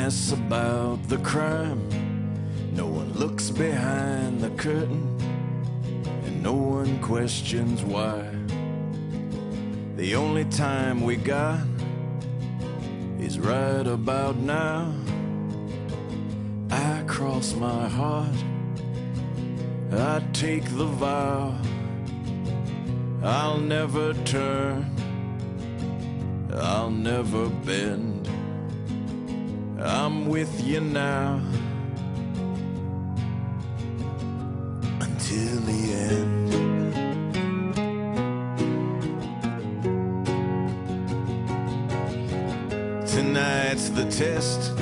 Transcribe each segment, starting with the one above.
mess about the crime. No one looks behind the curtain, and no one questions why. The only time we got is right about now. I cross my heart, I take the vow, I'll never turn, I'll never bend. I'm with you now until the end. Tonight's the test,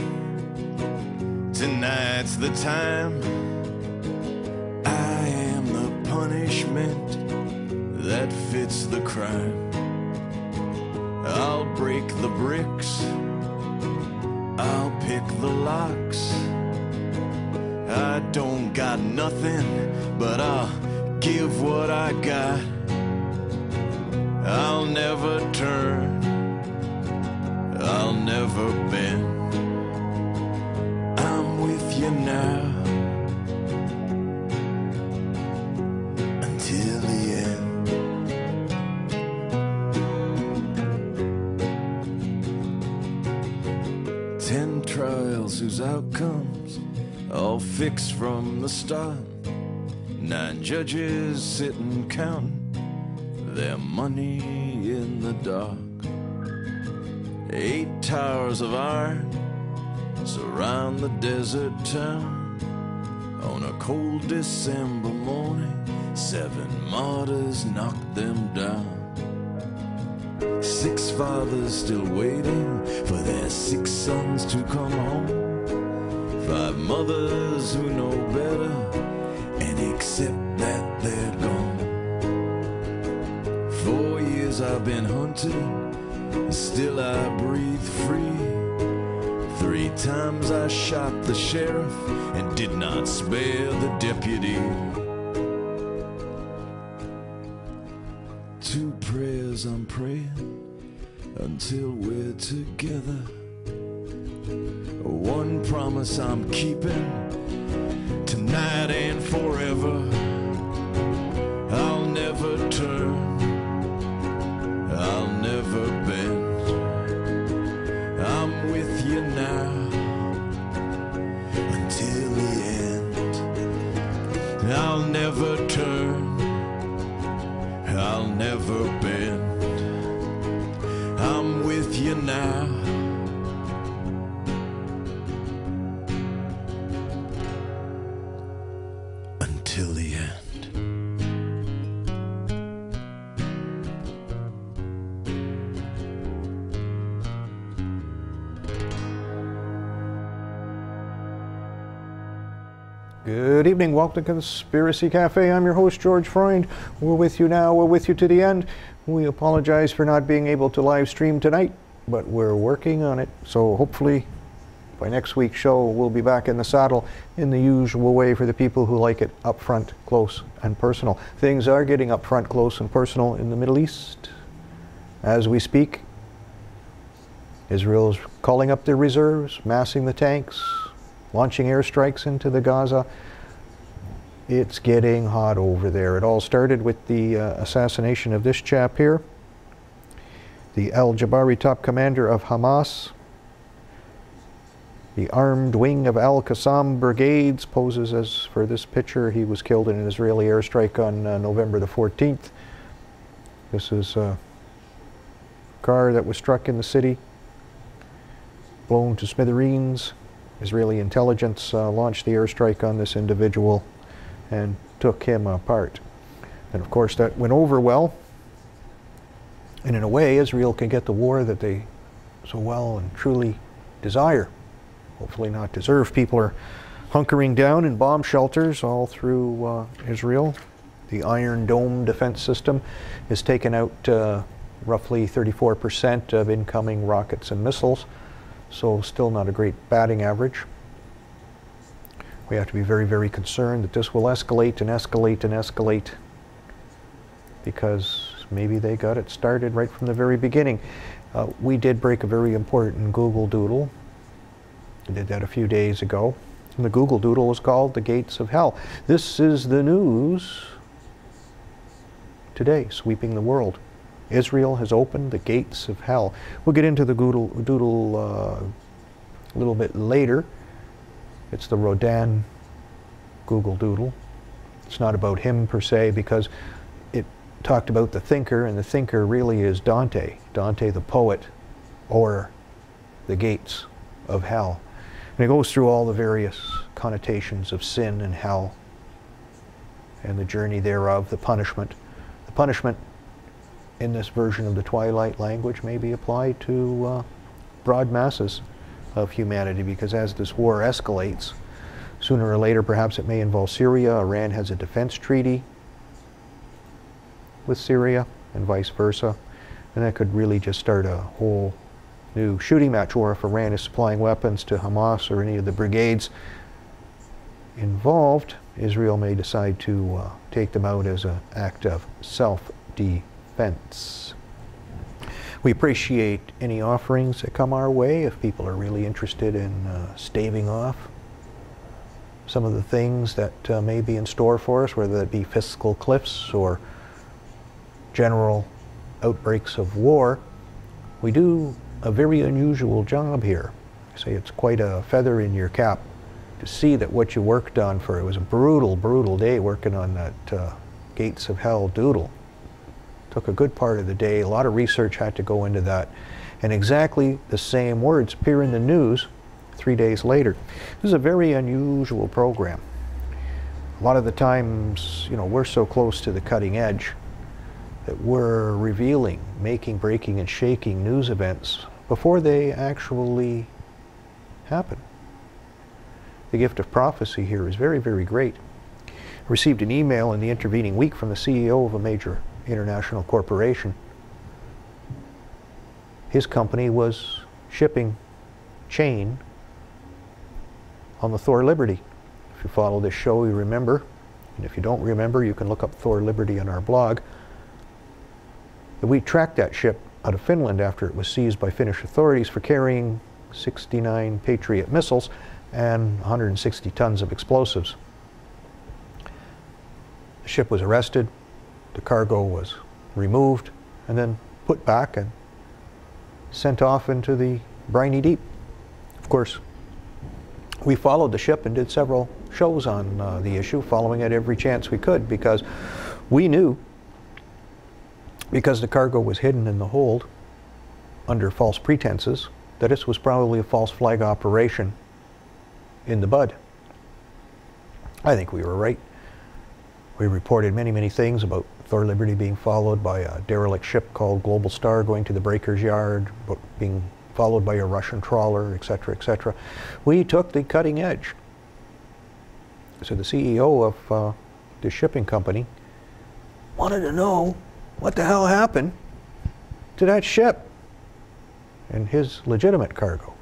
tonight's the time. I am the punishment that fits the crime. I'll break the bricks, I'll pick the locks. I don't got nothing, but I'll give what I got. I'll never turn, I'll never bend. I'm with you now until the end. Ten trials whose outcomes all fixed from the start. 9 judges sitting counting their money in the dark. 8 towers of iron surround the desert town. On a cold December morning, 7 martyrs knocked them down. 6 fathers still waiting for their 6 sons to come home. 5 mothers who know better and accept that they're gone. 4 years I've been hunted, still I breathe free. 3 times I shot the sheriff and did not spare the deputy. 2 prayers I'm praying until we're together. 1 promise I'm keeping tonight and forever. I'll never turn, I'll never bend. I'm with you now until the end. I'll never turn, I'll never bend. I'm with you now until the end. Good evening, welcome to Conspiracy Cafe. I'm your host, George Freund. We're with you now, we're with you to the end. We apologize for not being able to live stream tonight, but we're working on it. So hopefully by next week's show, we'll be back in the saddle in the usual way for the people who like it up front, close, and personal. Things are getting up front, close, and personal in the Middle East. As we speak, Israel's calling up their reserves, massing the tanks, launching airstrikes into the Gaza. It's getting hot over there. It all started with the assassination of this chap here, the al-Jabari top commander of Hamas. The armed wing of al-Qassam brigades poses as for this picture. He was killed in an Israeli airstrike on November the 14th. This is a car that was struck in the city, blown to smithereens. Israeli intelligence launched the airstrike on this individual and took him apart. And of course that went over well. And in a way, Israel can get the war that they so well and truly desire. Hopefully not deserve. People are hunkering down in bomb shelters all through Israel. The Iron Dome defense system has taken out roughly 34% of incoming rockets and missiles. So still not a great batting average. We have to be very, very concerned that this will escalate and escalate and escalate, because maybe they got it started right from the very beginning. We did break a very important Google doodle I did that a few days ago. And the Google doodle was called The Gates of Hell. This is the news today, sweeping the world. Israel has opened the gates of hell. We'll get into the doodle a little bit later. It's the Rodin Google doodle. It's not about him per se, because it talked about the thinker, and the thinker really is Dante the poet, or the gates of hell. And it goes through all the various connotations of sin and hell and the journey thereof, the punishment. The punishment in this version of the Twilight language may be applied to broad masses of humanity, because as this war escalates, sooner or later perhaps it may involve Syria. Iran has a defense treaty with Syria and vice versa, and that could really just start a whole new shooting match, or if Iran is supplying weapons to Hamas or any of the brigades involved, Israel may decide to take them out as an act of self-defense. We appreciate any offerings that come our way if people are really interested in staving off some of the things that may be in store for us, whether that be fiscal cliffs or general outbreaks of war. We do a very unusual job here. I say it's quite a feather in your cap to see that what you worked on for, it was a brutal, brutal day working on that Gates of Hell doodle. Took a good part of the day. A lot of research had to go into that. And exactly the same words appear in the news 3 days later. This is a very unusual program. A lot of the times, you know, we're so close to the cutting edge that we're revealing, making, breaking, and shaking news events before they actually happen. The gift of prophecy here is very, very great. I received an email in the intervening week from the CEO of a major international corporation. His company was shipping chain on the Thor Liberty. If you follow this show, you remember. And if you don't remember, you can look up Thor Liberty on our blog. We tracked that ship out of Finland after it was seized by Finnish authorities for carrying 69 Patriot missiles and 160 tons of explosives. The ship was arrested, the cargo was removed, and then put back and sent off into the briny deep. Of course, we followed the ship and did several shows on the issue, following it every chance we could, because we knew, because the cargo was hidden in the hold under false pretenses, that this was probably a false flag operation in the bud. I think we were right. We reported many, many things about Thor Liberty being followed by a derelict ship called Global Star going to the breaker's yard, being followed by a Russian trawler, etc., etc. We took the cutting edge. So the CEO of the shipping company wanted to know what the hell happened to that ship and his legitimate cargo.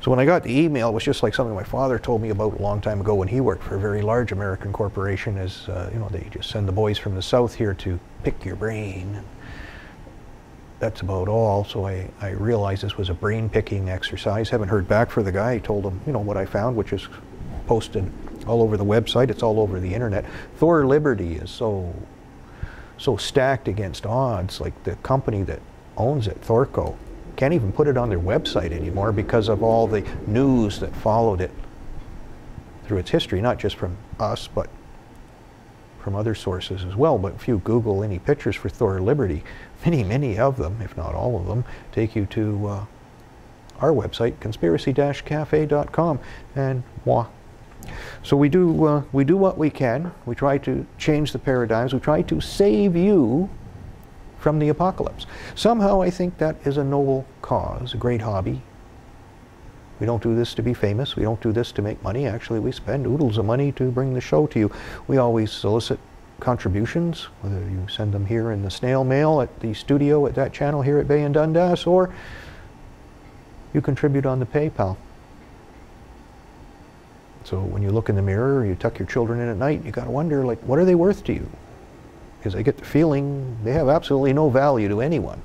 So when I got the email, it was just like something my father told me about a long time ago when he worked for a very large American corporation. Is you know, they just send the boys from the south here to pick your brain. That's about all. So I realized this was a brain-picking exercise. Haven't heard back from the guy. I told him, you know, what I found, which is posted all over the website. It's all over the internet. Thor Liberty is so stacked against odds. Like the company that owns it, Thorco, can't even put it on their website anymore because of all the news that followed it through its history, not just from us, but from other sources as well. But if you Google any pictures for Thor Liberty, many of them, if not all of them, take you to our website, conspiracy-cafe.com, and moi. So we do what we can. We try to change the paradigms. We try to save you from the apocalypse. Somehow I think that is a noble cause, a great hobby. We don't do this to be famous. We don't do this to make money. Actually, we spend oodles of money to bring the show to you. We always solicit contributions, whether you send them here in the snail mail at the studio at that channel here at Bay and Dundas, or you contribute on the PayPal. So when you look in the mirror, you tuck your children in at night, you got to wonder, like, what are they worth to you? Because I get the feeling they have absolutely no value to anyone.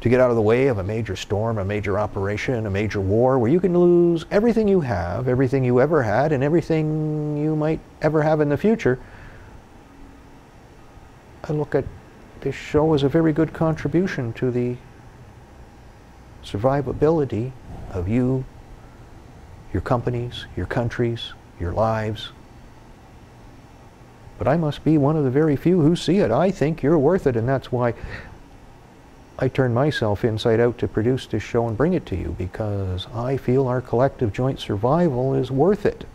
to get out of the way of a major storm, a major operation, a major war, where you can lose everything you have, everything you ever had, and everything you might ever have in the future. I look at this show as a very good contribution to the survivability of you, your companies, your countries, your lives. But I must be one of the very few who see it. I think you're worth it, and that's why I turn myself inside out to produce this show and bring it to you, because I feel our collective joint survival is worth it.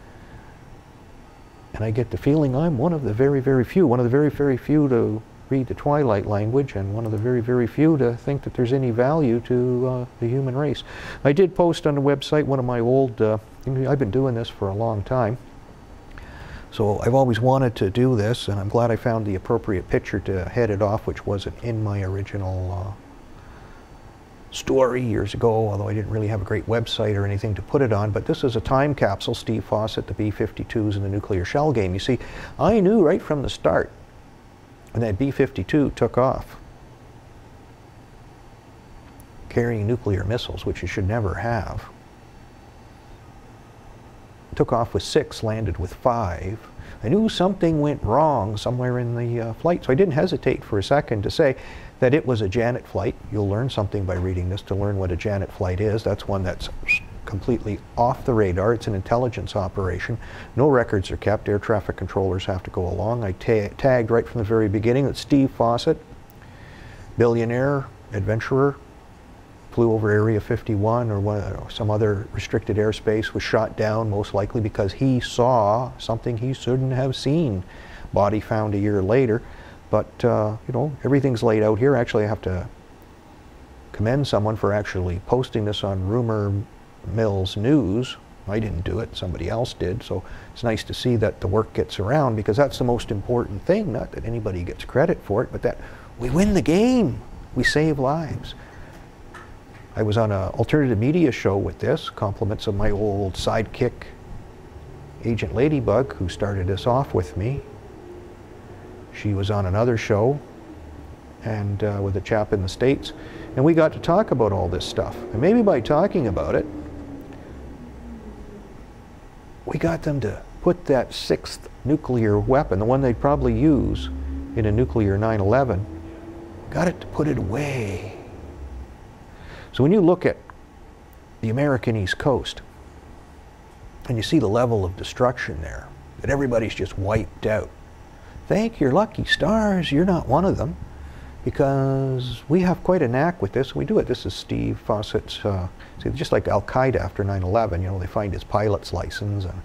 And I get the feeling I'm one of the very, very few, one of the very, very few to read the Twilight language, and one of the very, very few to think that there's any value to the human race. I did post on the website one of my old, I've been doing this for a long time, so I've always wanted to do this, and I'm glad I found the appropriate picture to head it off, which wasn't in my original story years ago, although I didn't really have a great website or anything to put it on. But this is a time capsule, Steve Fawcett, the B-52s and the nuclear shell game. You see, I knew right from the start when that B-52 took off, carrying nuclear missiles, which it should never have. Took off with 6, landed with 5. I knew something went wrong somewhere in the flight, so I didn't hesitate for a second to say that it was a Janet flight. You'll learn something by reading this to learn what a Janet flight is. That's one that's completely off the radar. It's an intelligence operation. No records are kept. Air traffic controllers have to go along. I tagged right from the very beginning that Steve Fawcett, billionaire, adventurer, flew over Area 51 or some other restricted airspace, was shot down, most likely because he saw something he shouldn't have seen. Body found a year later. But, you know, everything's laid out here. Actually, I have to commend someone for actually posting this on Rumor Mill's News. I didn't do it, somebody else did. So it's nice to see that the work gets around, because that's the most important thing. Not that anybody gets credit for it, but that we win the game. We save lives. I was on an alternative media show with this, compliments of my old sidekick, Agent Ladybug, who started this off with me. She was on another show, and with a chap in the States, and we got to talk about all this stuff. And maybe by talking about it, we got them to put that 6th nuclear weapon, the one they'd probably use in a nuclear 9/11, got it to put it away. So when you look at the American East Coast, and you see the level of destruction there, that everybody's just wiped out, thank your lucky stars you're not one of them, because we have quite a knack with this. We do it. This is Steve Fawcett's, just like Al-Qaeda after 9/11, you know, they find his pilot's license and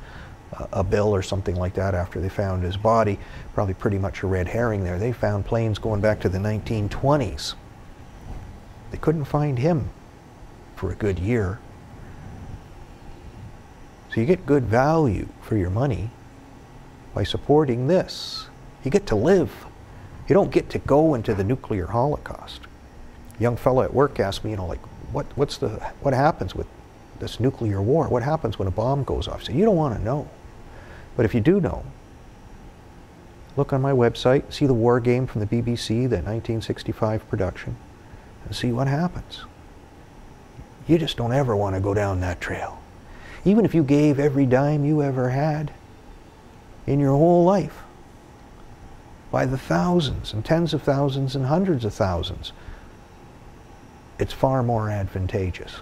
a bill or something like that after they found his body. Probably pretty much a red herring there. They found planes going back to the 1920s. They couldn't find him for a good year. So you get good value for your money by supporting this. You get to live. You don't get to go into the nuclear holocaust. A young fellow at work asked me, you know, like, what happens with this nuclear war? What happens when a bomb goes off? I said, you don't want to know. But if you do know, look on my website, see the war game from the BBC, that 1965 production, and see what happens. You just don't ever want to go down that trail. Even if you gave every dime you ever had in your whole life, by the thousands and tens of thousands and hundreds of thousands, it's far more advantageous.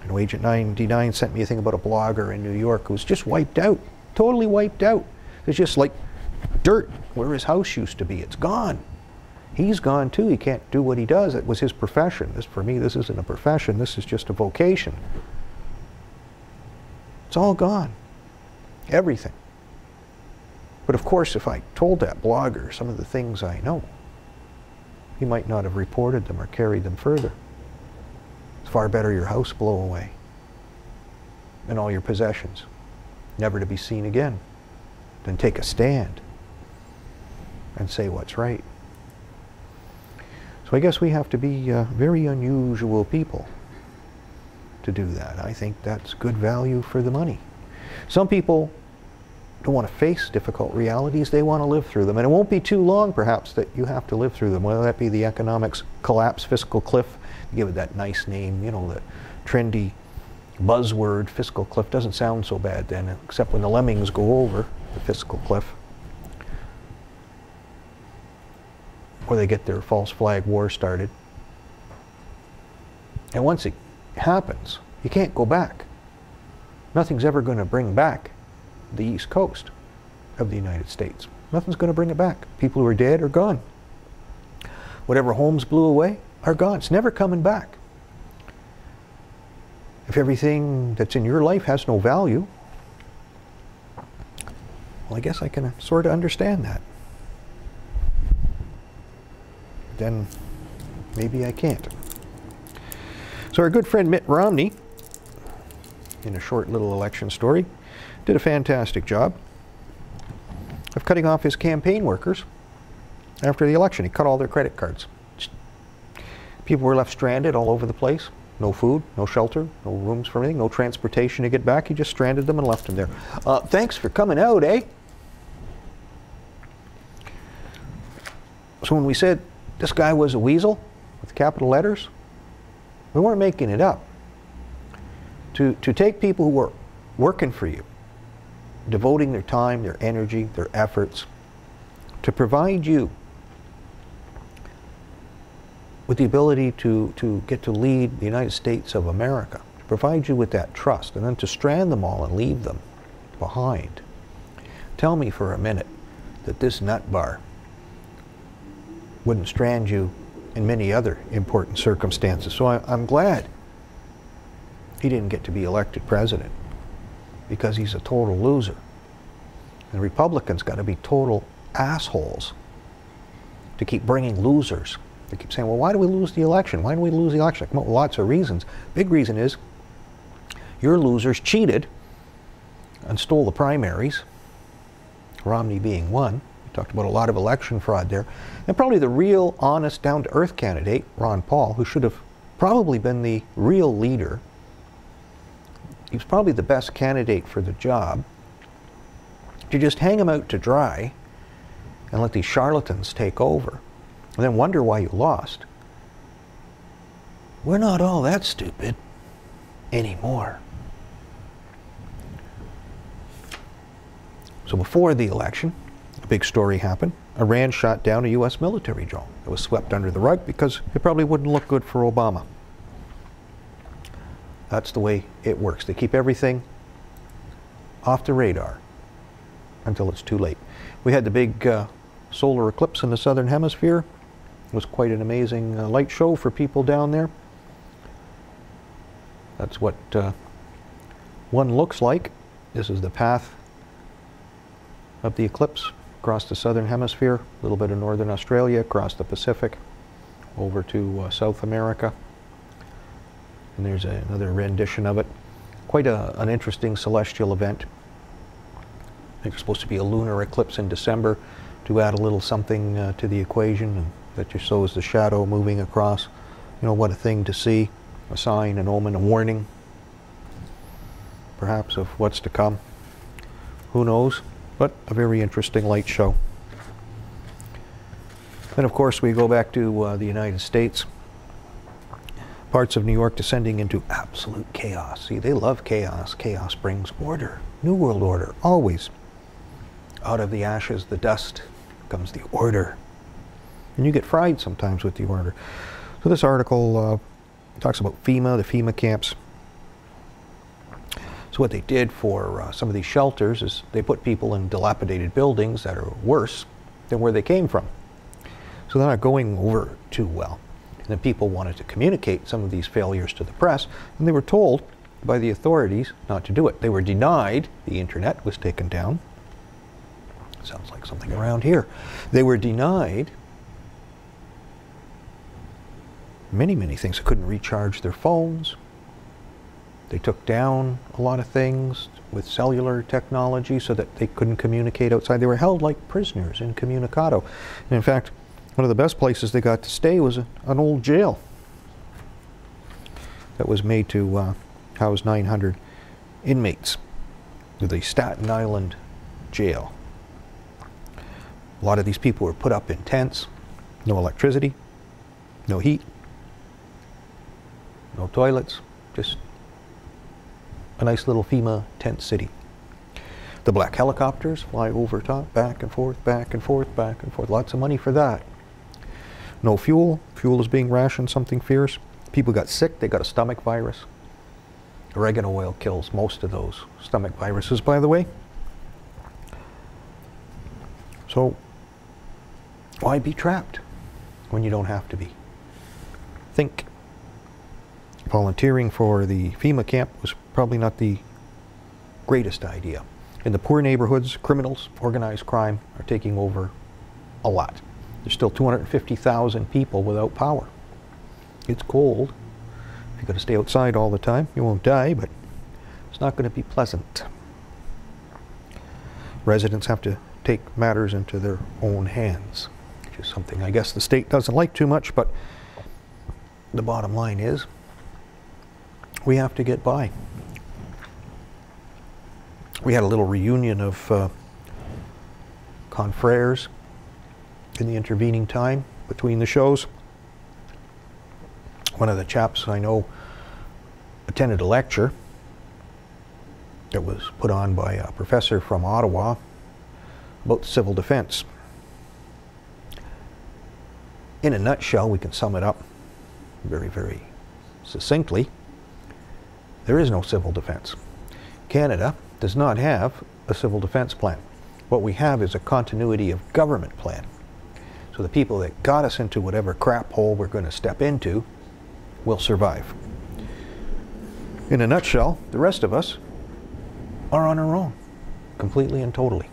You know, Agent 99 sent me a thing about a blogger in New York who was just wiped out, totally wiped out. It's just like dirt where his house used to be. It's gone. He's gone too. He can't do what he does. It was his profession. For me, this isn't a profession. This is just a vocation. It's all gone. Everything. But of course, if I told that blogger some of the things I know, he might not have reported them or carried them further. It's far better your house blow away and all your possessions, never to be seen again, than take a stand and say what's right. So I guess we have to be very unusual people to do that. I think that's good value for the money. Some people don't want to face difficult realities. They want to live through them. And it won't be too long, perhaps, that you have to live through them, whether that be the economics collapse, fiscal cliff, give it that nice name, you know, the trendy buzzword. Fiscal Cliff doesn't sound so bad then, except when the lemmings go over the Fiscal Cliff, or they get their false flag war started. And once it happens, you can't go back. Nothing's ever going to bring back the East Coast of the United States. Nothing's going to bring it back. People who are dead are gone. Whatever homes blew away are gone. It's never coming back. If everything that's in your life has no value, well, I guess I can sort of understand that. Then maybe I can't. So our good friend Mitt Romney, in a short little election story, did a fantastic job of cutting off his campaign workers after the election. He cut all their credit cards. People were left stranded all over the place. No food, no shelter, no rooms for anything, no transportation to get back. He just stranded them and left them there. Thanks for coming out, eh? So when we said this guy was a weasel with capital letters, we weren't making it up. To take people who were working for you, devoting their time, their energy, their efforts, to provide you with the ability to get to lead the United States of America, to provide you with that trust, and then to strand them all and leave them behind. Tell me for a minute that this nut bar wouldn't strand you in many other important circumstances. So I'm glad he didn't get to be elected president, because he's a total loser. And Republicans got to be total assholes to keep bringing losers. They keep saying, well, why do we lose the election? Why do we lose the election? I come up with lots of reasons. Big reason is your losers cheated and stole the primaries, Romney being one. We talked about a lot of election fraud there. And probably the real, honest, down-to-earth candidate, Ron Paul, who should have probably been the real leader. He was probably the best candidate for the job. To just hang him out to dry and let these charlatans take over, and then wonder why you lost. We're not all that stupid anymore. So before the election, a big story happened. Iran shot down a U.S. military drone. It was swept under the rug because it probably wouldn't look good for Obama. That's the way it works. They keep everything off the radar until it's too late. We had the big solar eclipse in the southern hemisphere. It was quite an amazing light show for people down there. That's what one looks like. This is the path of the eclipse across the southern hemisphere, a little bit of northern Australia, across the Pacific, over to South America. And there's another rendition of it. Quite an interesting celestial event. I think there's supposed to be a lunar eclipse in December to add a little something to the equation, and that just shows the shadow moving across. You know, what a thing to see. A sign, an omen, a warning, perhaps, of what's to come. Who knows? But a very interesting light show. Then, of course, we go back to the United States. Parts of New York descending into absolute chaos. See, they love chaos. Chaos brings order. New World Order, always. Out of the ashes, the dust, comes the order. And you get fried sometimes with the order. So this article talks about FEMA, the FEMA camps. So what they did for some of these shelters is they put people in dilapidated buildings that are worse than where they came from. So they're not going over too well. And then people wanted to communicate some of these failures to the press, and they were told by the authorities not to do it. They were denied. The internet was taken down. Sounds like something around here. They were denied many, many things. They couldn't recharge their phones. They took down a lot of things with cellular technology so that they couldn't communicate outside. They were held like prisoners incommunicado. And in fact, one of the best places they got to stay was an old jail that was made to house 900 inmates with the Staten Island jail. A lot of these people were put up in tents, no electricity, no heat, no toilets, just a nice little FEMA tent city. The black helicopters fly over top, back and forth, back and forth, back and forth. Lots of money for that. No fuel. Fuel is being rationed, something fierce. People got sick. They got a stomach virus. Oregano oil kills most of those stomach viruses, by the way. So why be trapped when you don't have to be? Think. Volunteering for the FEMA camp was probably not the greatest idea. In the poor neighborhoods, criminals, organized crime are taking over a lot. There's still 250,000 people without power. It's cold. If you've got to stay outside all the time, you won't die, but it's not going to be pleasant. Residents have to take matters into their own hands, which is something I guess the state doesn't like too much, but the bottom line is we have to get by. We had a little reunion of confrères in the intervening time between the shows. One of the chaps I know attended a lecture that was put on by a professor from Ottawa about civil defense. In a nutshell, we can sum it up very, very succinctly. There is no civil defense. Canada does not have a civil defense plan. What we have is a continuity of government plan. So the people that got us into whatever crap hole we're going to step into will survive. In a nutshell, the rest of us are on our own, completely and totally.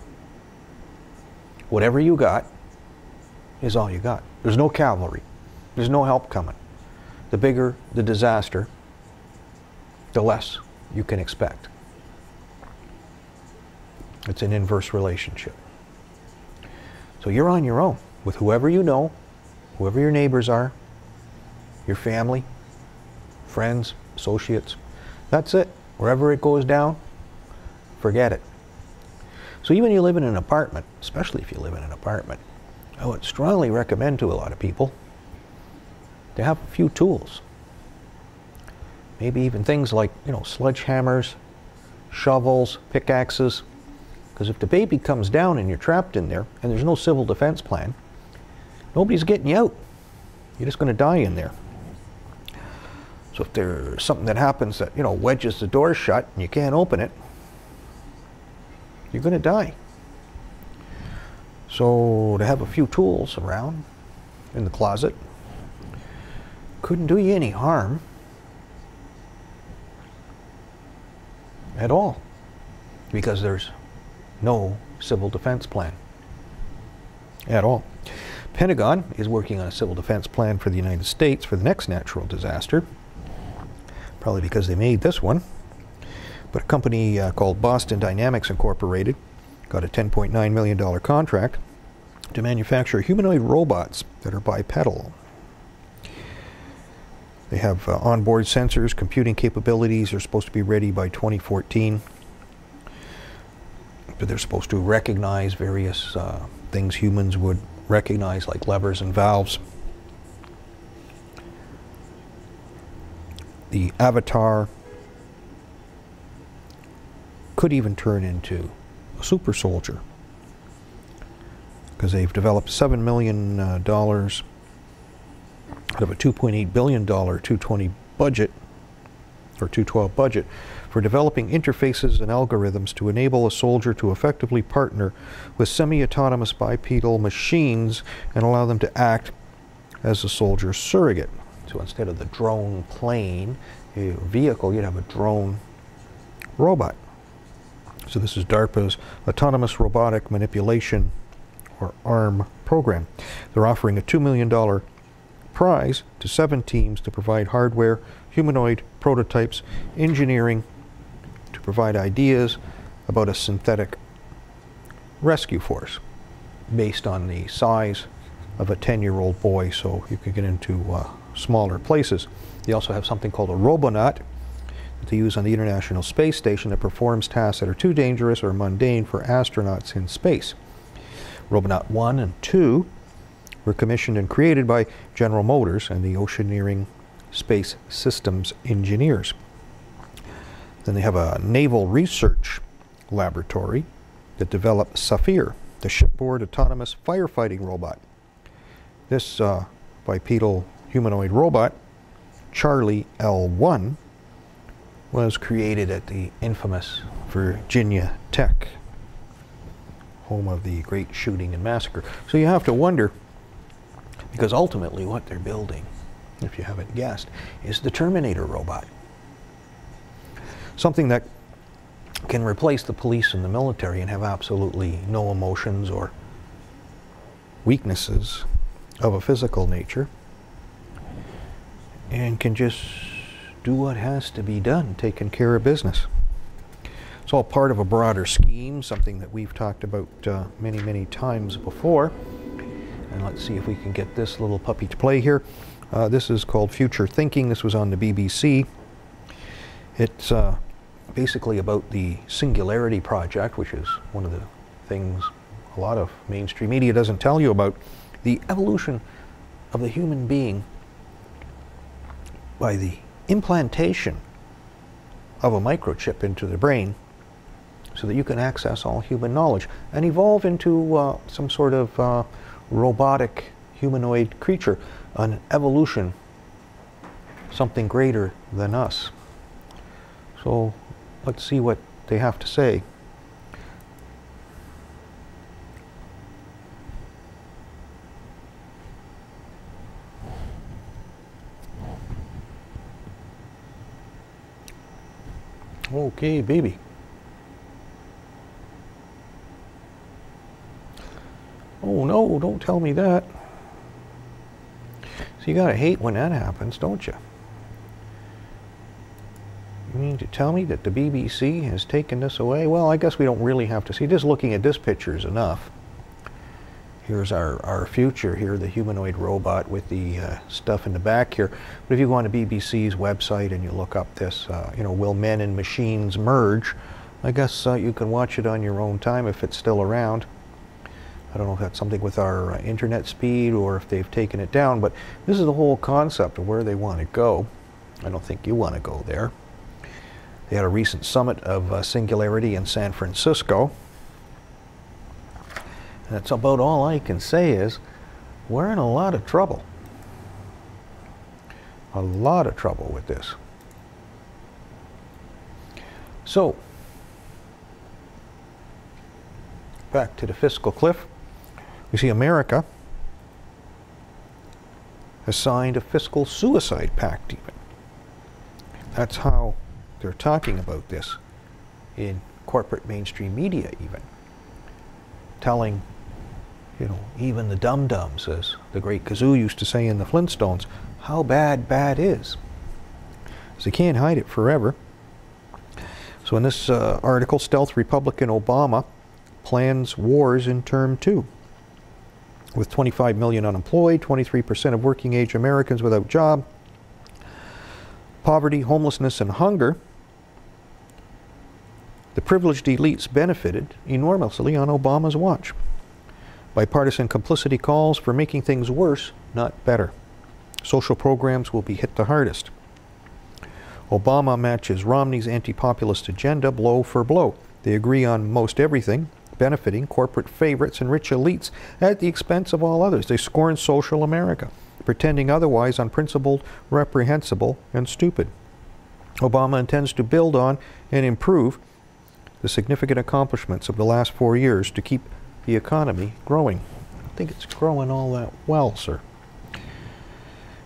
Whatever you got is all you got. There's no cavalry. There's no help coming. The bigger the disaster, the less you can expect. It's an inverse relationship. So you're on your own with whoever you know, whoever your neighbors are, your family, friends, associates. That's it. Wherever it goes down, forget it. So even if you live in an apartment, especially if you live in an apartment, I would strongly recommend to a lot of people to have a few tools. Maybe even things like, sledgehammers, shovels, pickaxes. Because if the baby comes down and you're trapped in there and there's no civil defense plan, nobody's getting you out. You're just going to die in there. So if there's something that happens that, wedges the door shut and you can't open it, you're going to die. So to have a few tools around in the closet couldn't do you any harm at all, because there's no civil defense plan at all. Pentagon is working on a civil defense plan for the United States for the next natural disaster, probably because they made this one. But a company called Boston Dynamics Incorporated got a $10.9 million contract to manufacture humanoid robots that are bipedal. They have onboard sensors, computing capabilities. They're supposed to be ready by 2014. But they're supposed to recognize various things humans would recognize, like levers and valves. The avatar could even turn into a super soldier, because they've developed $7 million out of a $2.8 billion 220 budget, or 212 budget, for developing interfaces and algorithms to enable a soldier to effectively partner with semi-autonomous bipedal machines and allow them to act as a soldier's surrogate. So instead of the drone plane vehicle, you'd have a drone robot. So this is DARPA's Autonomous Robotic Manipulation, or ARM, program. They're offering a $2 million prize to 7 teams to provide hardware, humanoid prototypes, engineering, to provide ideas about a synthetic rescue force based on the size of a 10-year-old boy, so you can get into smaller places. They also have something called a robonaut that they use on the International Space Station that performs tasks that are too dangerous or mundane for astronauts in space. Robonaut 1 and 2 were commissioned and created by General Motors and the Oceaneering space systems engineers. Then they have a naval research laboratory that developed Saphir, the shipboard autonomous firefighting robot. This bipedal humanoid robot, Charlie L1, was created at the infamous Virginia Tech, home of the great shooting and massacre. So you have to wonder, because ultimately what they're building, if you haven't guessed, is the Terminator robot. Something that can replace the police and the military and have absolutely no emotions or weaknesses of a physical nature, and can just do what has to be done, taking care of business. It's all part of a broader scheme, something that we've talked about many, many times before. And let's see if we can get this little puppy to play here. This is called Future Thinking. This was on the BBC. It's basically about the Singularity project, which is one of the things a lot of mainstream media doesn't tell you about. The evolution of the human being by the implantation of a microchip into the brain so that you can access all human knowledge and evolve into some sort of robotic humanoid creature, an evolution, something greater than us. So let's see what they have to say. Okay, baby. Oh no, don't tell me that. So you gotta hate when that happens, don't you? You mean to tell me that the BBC has taken this away? Well, I guess we don't really have to see. Just looking at this picture is enough. Here's our future here, the humanoid robot with the stuff in the back here. But if you go on the BBC's website and you look up this, you know, will men and machines merge? I guess you can watch it on your own time if it's still around. I don't know if that's something with our internet speed or if they've taken it down, but this is the whole concept of where they want to go. I don't think you want to go there. They had a recent summit of Singularity in San Francisco. And that's about all I can say is we're in a lot of trouble. A lot of trouble with this. So, back to the Fiscal Cliff. You see America has signed a fiscal suicide pact even. That's how they're talking about this in corporate mainstream media even. Telling, you know, even the dum-dums, as the great Kazoo used to say in the Flintstones, how bad bad is. So you can't hide it forever. So in this article, Stealth Republican Obama plans wars in term 2. With 25 million unemployed, 23% of working age Americans without job, poverty, homelessness, and hunger, the privileged elites benefited enormously on Obama's watch. Bipartisan complicity calls for making things worse, not better. Social programs will be hit the hardest. Obama matches Romney's anti-populist agenda blow for blow. They agree on most everything, benefiting corporate favorites and rich elites at the expense of all others. They scorn social America, pretending otherwise unprincipled, reprehensible, and stupid. Obama intends to build on and improve the significant accomplishments of the last 4 years to keep the economy growing. I don't think it's growing all that well, sir.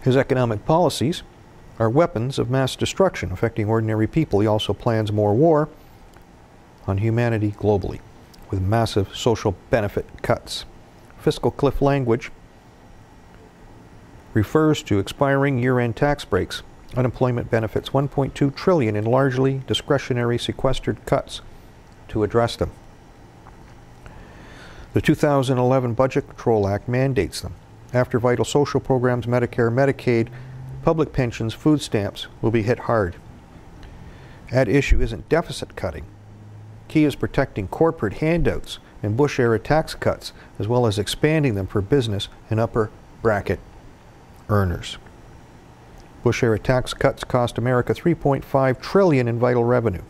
His economic policies are weapons of mass destruction affecting ordinary people. He also plans more war on humanity globally with massive social benefit cuts. Fiscal cliff language refers to expiring year-end tax breaks, unemployment benefits, 1.2 trillion in largely discretionary sequestered cuts to address them. The 2011 Budget Control Act mandates them. After vital social programs, Medicare, Medicaid, public pensions, food stamps will be hit hard. At issue isn't deficit cutting. Key is protecting corporate handouts and Bush-era tax cuts, as well as expanding them for business and upper bracket earners. Bush-era tax cuts cost America $3.5 trillion in vital revenue.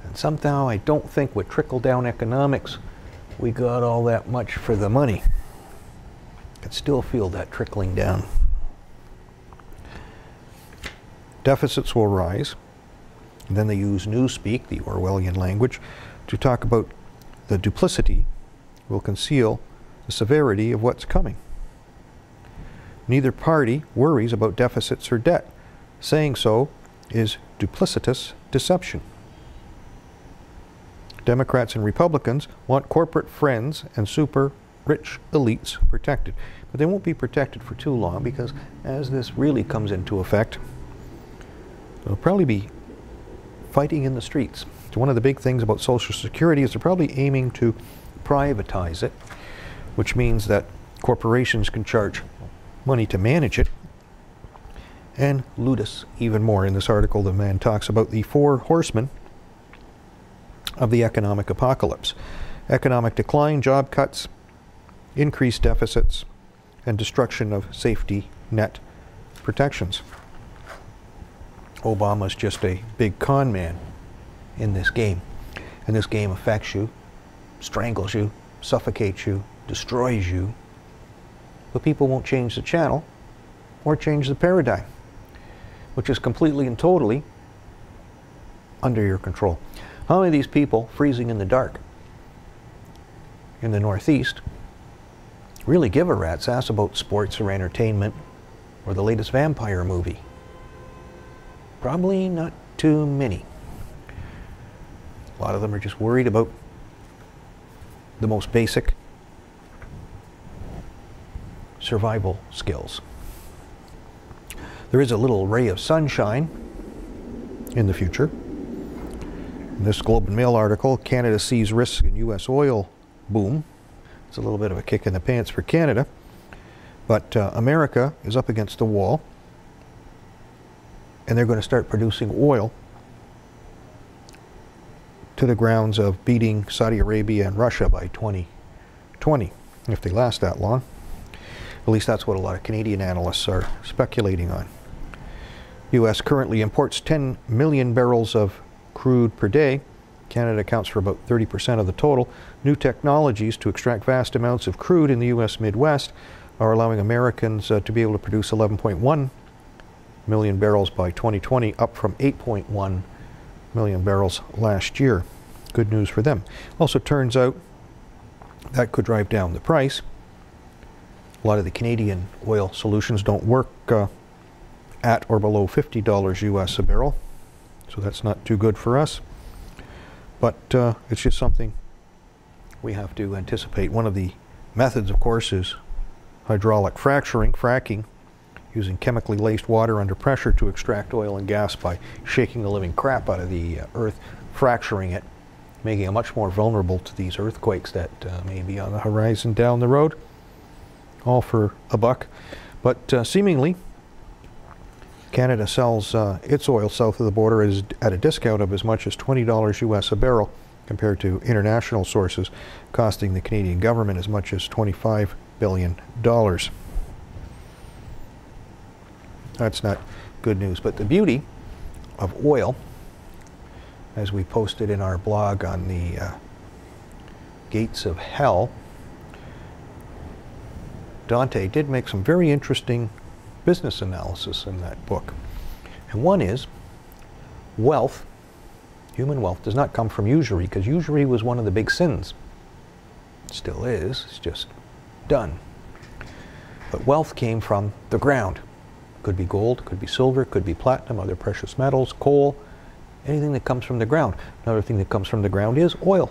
And somehow I don't think with trickle-down economics we got all that much for the money. I can still feel that trickling down. Deficits will rise. And then they use newspeak, the Orwellian language, to talk about the duplicity will conceal the severity of what's coming. Neither party worries about deficits or debt. Saying so is duplicitous deception. Democrats and Republicans want corporate friends and super rich elites protected. But they won't be protected for too long, because as this really comes into effect, they'll probably be fighting in the streets. So one of the big things about Social Security is they're probably aiming to privatize it, which means that corporations can charge money to manage it and loot us even more. In this article, the man talks about the 4 horsemen of the economic apocalypse: economic decline, job cuts, increased deficits, and destruction of safety net protections. Obama's just a big con man in this game. And this game affects you, strangles you, suffocates you, destroys you. But people won't change the channel or change the paradigm, which is completely and totally under your control. How many of these people freezing in the dark in the Northeast really give a rat's ass about sports or entertainment or the latest vampire movie? Probably not too many. A lot of them are just worried about the most basic survival skills. There is a little ray of sunshine in the future. In this Globe and Mail article, Canada sees risks in U.S. oil boom. It's a little bit of a kick in the pants for Canada, but America is up against the wall, and they're going to start producing oil to the grounds of beating Saudi Arabia and Russia by 2020, if they last that long. At least that's what a lot of Canadian analysts are speculating on. U.S. currently imports 10 million barrels of crude per day. Canada accounts for about 30% of the total. New technologies to extract vast amounts of crude in the U.S. Midwest are allowing Americans to be able to produce 11.1 million barrels by 2020, up from 8.1 million barrels last year. Good news for them. Also turns out that could drive down the price. A lot of the Canadian oil solutions don't work at or below $50 US a barrel, so that's not too good for us. But it's just something we have to anticipate. One of the methods, of course, is hydraulic fracking, using chemically laced water under pressure to extract oil and gas by shaking the living crap out of the earth, fracturing it, making it much more vulnerable to these earthquakes that may be on the horizon down the road. All for a buck. But seemingly, Canada sells its oil south of the border at a discount of as much as $20 US a barrel, compared to international sources costing the Canadian government as much as $25 billion. That's not good news. But the beauty of oil, as we posted in our blog on the Gates of Hell, Dante did make some very interesting business analysis in that book. And one is, wealth, human wealth, does not come from usury, because usury was one of the big sins. It still is, it's just done. But wealth came from the ground. Could be gold, could be silver, could be platinum, other precious metals, coal, anything that comes from the ground. Another thing that comes from the ground is oil.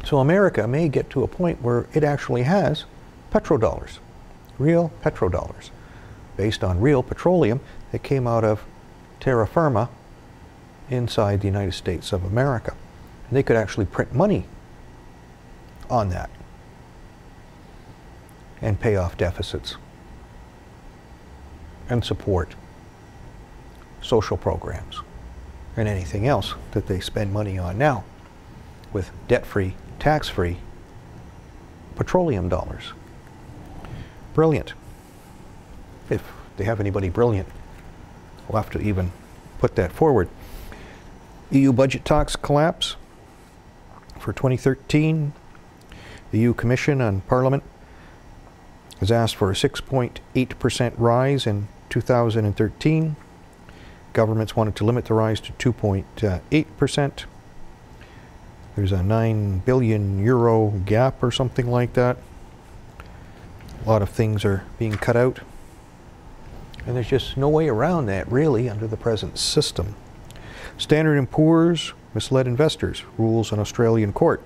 So America may get to a point where it actually has petrodollars, real petrodollars, based on real petroleum that came out of terra firma inside the United States of America. And they could actually print money on that and pay off deficits and support social programs and anything else that they spend money on now with debt-free, tax-free petroleum dollars. Brilliant. If they have anybody brilliant We'll have to even put that forward. EU budget talks collapse for 2013. The EU Commission on Parliament has asked for a 6.8% rise in 2013. Governments wanted to limit the rise to 2.8%. There's a 9 billion euro gap or something like that. A lot of things are being cut out. And there's just no way around that, really, under the present system. Standard & Poor's misled investors, rules an Australian court.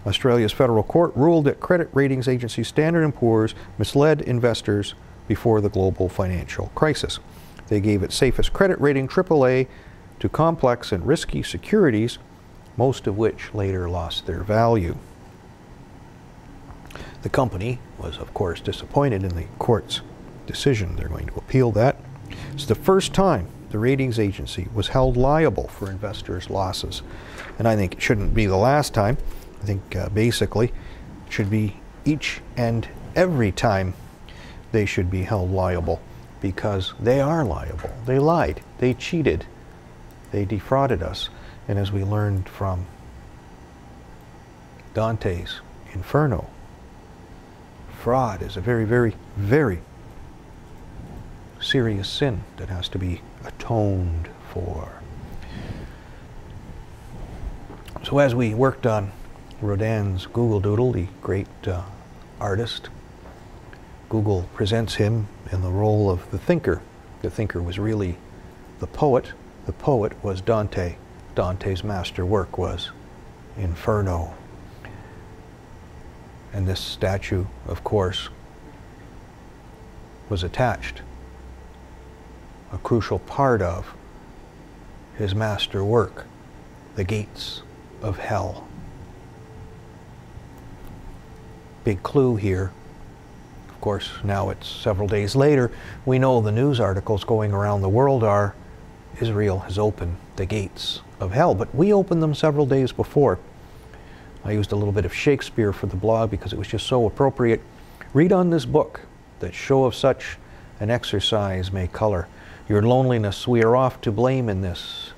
Australia's federal court ruled that credit ratings agency Standard & Poor's misled investors before the global financial crisis. They gave its safest credit rating, AAA, to complex and risky securities, most of which later lost their value. The company was, of course, disappointed in the court's decision. They're going to appeal that. It's the first time the ratings agency was held liable for investors' losses. And I think it shouldn't be the last time. I think basically it should be each and every time they should be held liable, because they are liable. They lied. They cheated. They defrauded us. And as we learned from Dante's Inferno, fraud is a very, very, very serious sin that has to be atoned for. So as we worked on Rodin's Google doodle, the great artist, Google presents him in the role of the thinker. The thinker was really the poet. The poet was Dante. Dante's master work was Inferno. And this statue, of course, was attached, a crucial part of his master work, the Gates of Hell. Big clue here. Of course, now it's several days later. We know the news articles going around the world are Israel has opened the gates of hell, but we opened them several days before. I used a little bit of Shakespeare for the blog because it was just so appropriate. Read on this book, that show of such an exercise may color your loneliness. We are oft to blame in this.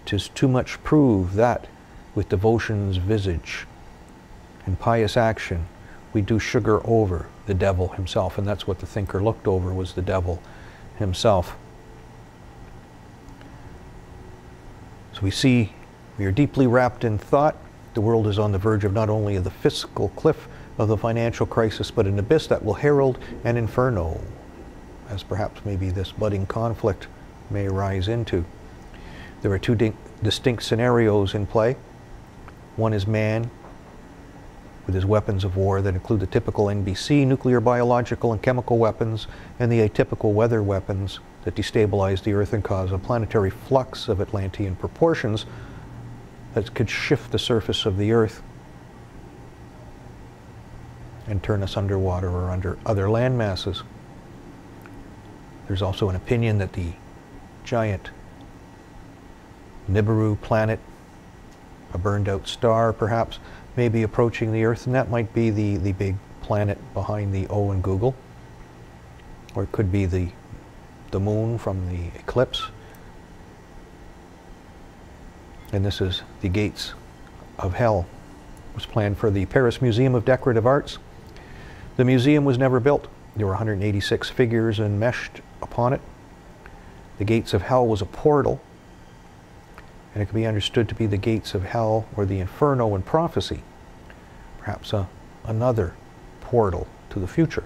'Tis too much prove that with devotion's visage and pious action we do sugar over the devil himself. And that's what the thinker looked over, was the devil himself. So we see we are deeply wrapped in thought. The world is on the verge of not only the fiscal cliff of the financial crisis, but an abyss that will herald an inferno, as perhaps maybe this budding conflict may rise into. There are two distinct scenarios in play. One is man with his weapons of war that include the typical NBC, nuclear, biological, and chemical weapons, and the atypical weather weapons that destabilize the Earth and cause a planetary flux of Atlantean proportions that could shift the surface of the Earth and turn us underwater or under other land masses. There's also an opinion that the giant Nibiru planet, a burned out star perhaps, may be approaching the Earth, and that might be the big planet behind the O in Google. Or it could be the moon from the eclipse. And this is the Gates of Hell. It was planned for the Paris Museum of Decorative Arts. The museum was never built. There were 186 figures enmeshed upon it. The Gates of Hell was a portal, and it could be understood to be the Gates of Hell or the Inferno in prophecy. Perhaps another portal to the future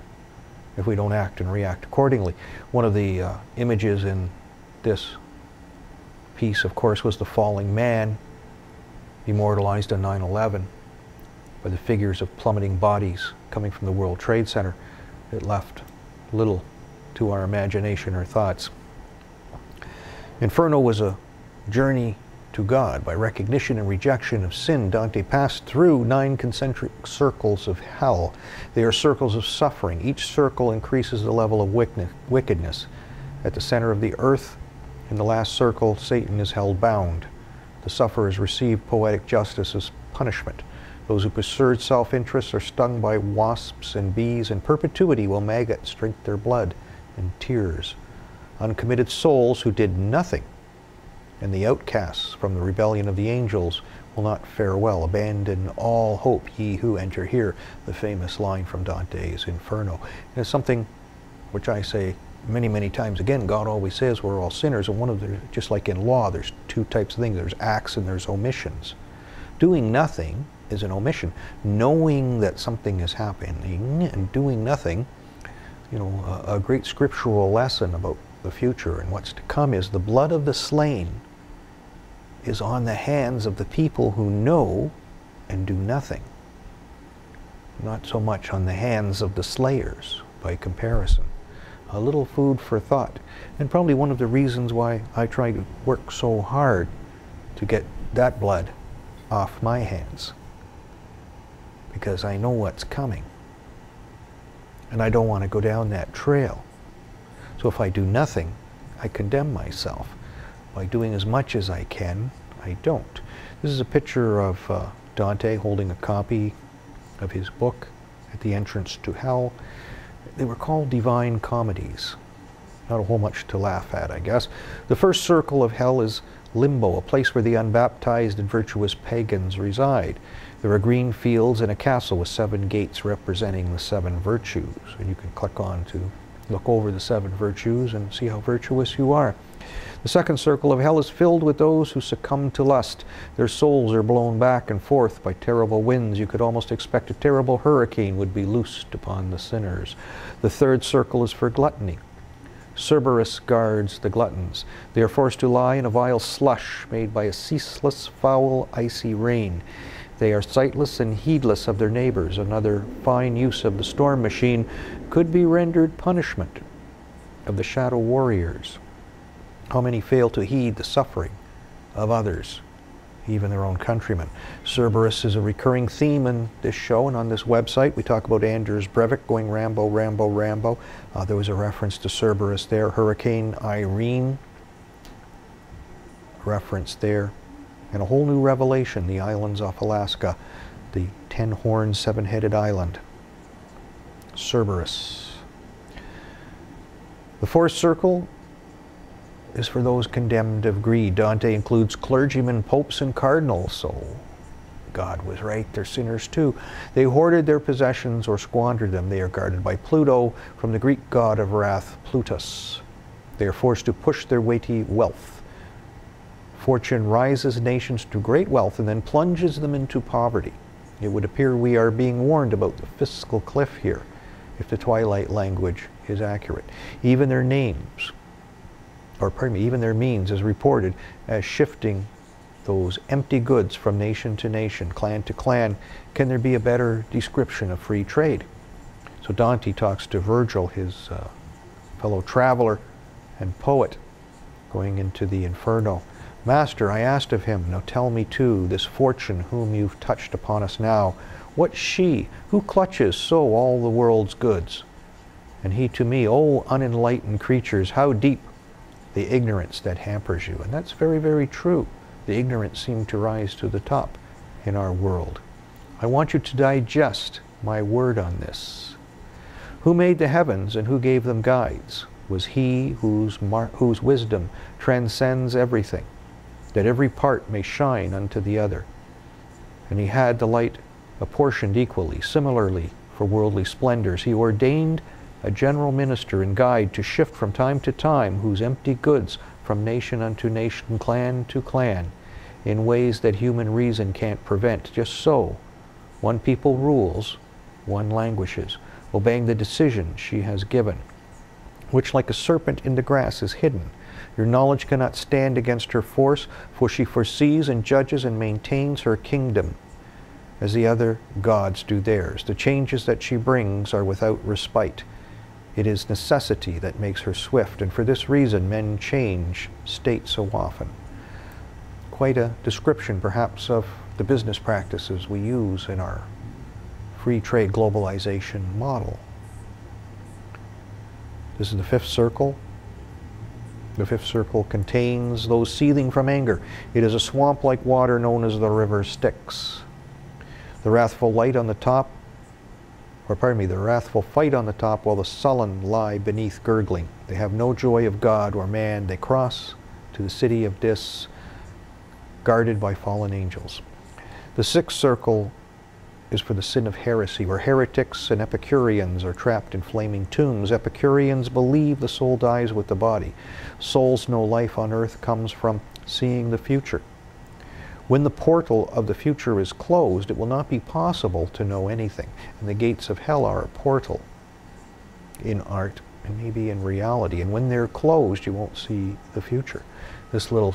if we don't act and react accordingly. One of the images in this piece, of course, was the falling man, immortalized on 9/11 by the figures of plummeting bodies coming from the World Trade Center. It left little to our imagination or thoughts. Inferno was a journey to God. By recognition and rejection of sin, Dante passed through 9 concentric circles of hell. They are circles of suffering. Each circle increases the level of wickedness. At the center of the earth, in the last circle, Satan is held bound. The sufferers receive poetic justice as punishment. Those who pursue self-interest are stung by wasps and bees. In perpetuity will maggots drink their blood, and tears uncommitted souls who did nothing, and the outcasts from the rebellion of the angels will not fare well. Abandon all hope, ye who enter here. The famous line from Dante's Inferno. And it's something which I say many, many times again. God always says we're all sinners, and one of the, just like in law, there's two types of things. There's acts and there's omissions. Doing nothing is an omission. Knowing that something is happening and doing nothing, you know, a great scriptural lesson about the future and what's to come is the blood of the slain is on the hands of the people who know and do nothing. Not so much on the hands of the slayers, by comparison. A little food for thought. And probably one of the reasons why I try to work so hard to get that blood off my hands. Because I know what's coming. And I don't want to go down that trail. So if I do nothing, I condemn myself. By doing as much as I can, I don't. This is a picture of Dante holding a copy of his book at the entrance to hell. They were called divine comedies. Not a whole much to laugh at, I guess. The first circle of hell is limbo, a place where the unbaptized and virtuous pagans reside. There are green fields and a castle with 7 gates representing the 7 virtues. And you can click on to look over the 7 virtues and see how virtuous you are. The second circle of hell is filled with those who succumb to lust. Their souls are blown back and forth by terrible winds. You could almost expect a terrible hurricane would be loosed upon the sinners. The third circle is for gluttony. Cerberus guards the gluttons. They are forced to lie in a vile slush made by a ceaseless, foul, icy rain. They are sightless and heedless of their neighbors. Another fine use of the storm machine could be rendered punishment of the shadow warriors. How many fail to heed the suffering of others, even their own countrymen? Cerberus is a recurring theme in this show and on this website. We talk about Anders Breivik going Rambo, Rambo, Rambo. There was a reference to Cerberus there. Hurricane Irene, reference there. And a whole new revelation, the islands off Alaska, the 10-horned, 7-headed island. Cerberus. The fourth circle is for those condemned of greed. Dante includes clergymen, popes, and cardinals, so God was right, they're sinners too. They hoarded their possessions or squandered them. They are guarded by Pluto, from the Greek god of wrath, Plutus. They are forced to push their weighty wealth. Fortune rises nations to great wealth and then plunges them into poverty. It would appear we are being warned about the fiscal cliff here, if the twilight language is accurate. Even their names, or pardon me, even their means is reported as shifting those empty goods from nation to nation, clan to clan. Can there be a better description of free trade? So Dante talks to Virgil, his fellow traveler and poet, going into the Inferno. Master, I asked of him, now tell me too, this fortune whom you've touched upon us now, what's she, who clutches so all the world's goods? And he to me, O unenlightened creatures, how deep the ignorance that hampers you. And that's very, very true. The ignorance seemed to rise to the top in our world. I want you to digest my word on this. Who made the heavens and who gave them guides? Was he whose wisdom transcends everything, that every part may shine unto the other. And he had the light apportioned equally. Similarly, for worldly splendors, he ordained a general minister and guide to shift from time to time whose empty goods from nation unto nation, clan to clan, in ways that human reason can't prevent. Just so, one people rules, one languishes, obeying the decision she has given, which like a serpent in the grass is hidden. Your knowledge cannot stand against her force, for she foresees and judges and maintains her kingdom, as the other gods do theirs. The changes that she brings are without respite. It is necessity that makes her swift, and for this reason men change state so often. Quite a description, perhaps, of the business practices we use in our free trade globalization model. This is the fifth circle. The fifth circle contains those seething from anger. It is a swamp like water known as the river Styx. The wrathful light on the top the wrathful fight on the top while the sullen lie beneath gurgling. They have no joy of God or man. They cross to the city of Dis, guarded by fallen angels. The sixth circle is for the sin of heresy, where heretics and Epicureans are trapped in flaming tombs. Epicureans believe the soul dies with the body. Souls know life on earth comes from seeing the future. When the portal of the future is closed, it will not be possible to know anything. And the gates of hell are a portal in art and maybe in reality. And when they're closed, you won't see the future. This little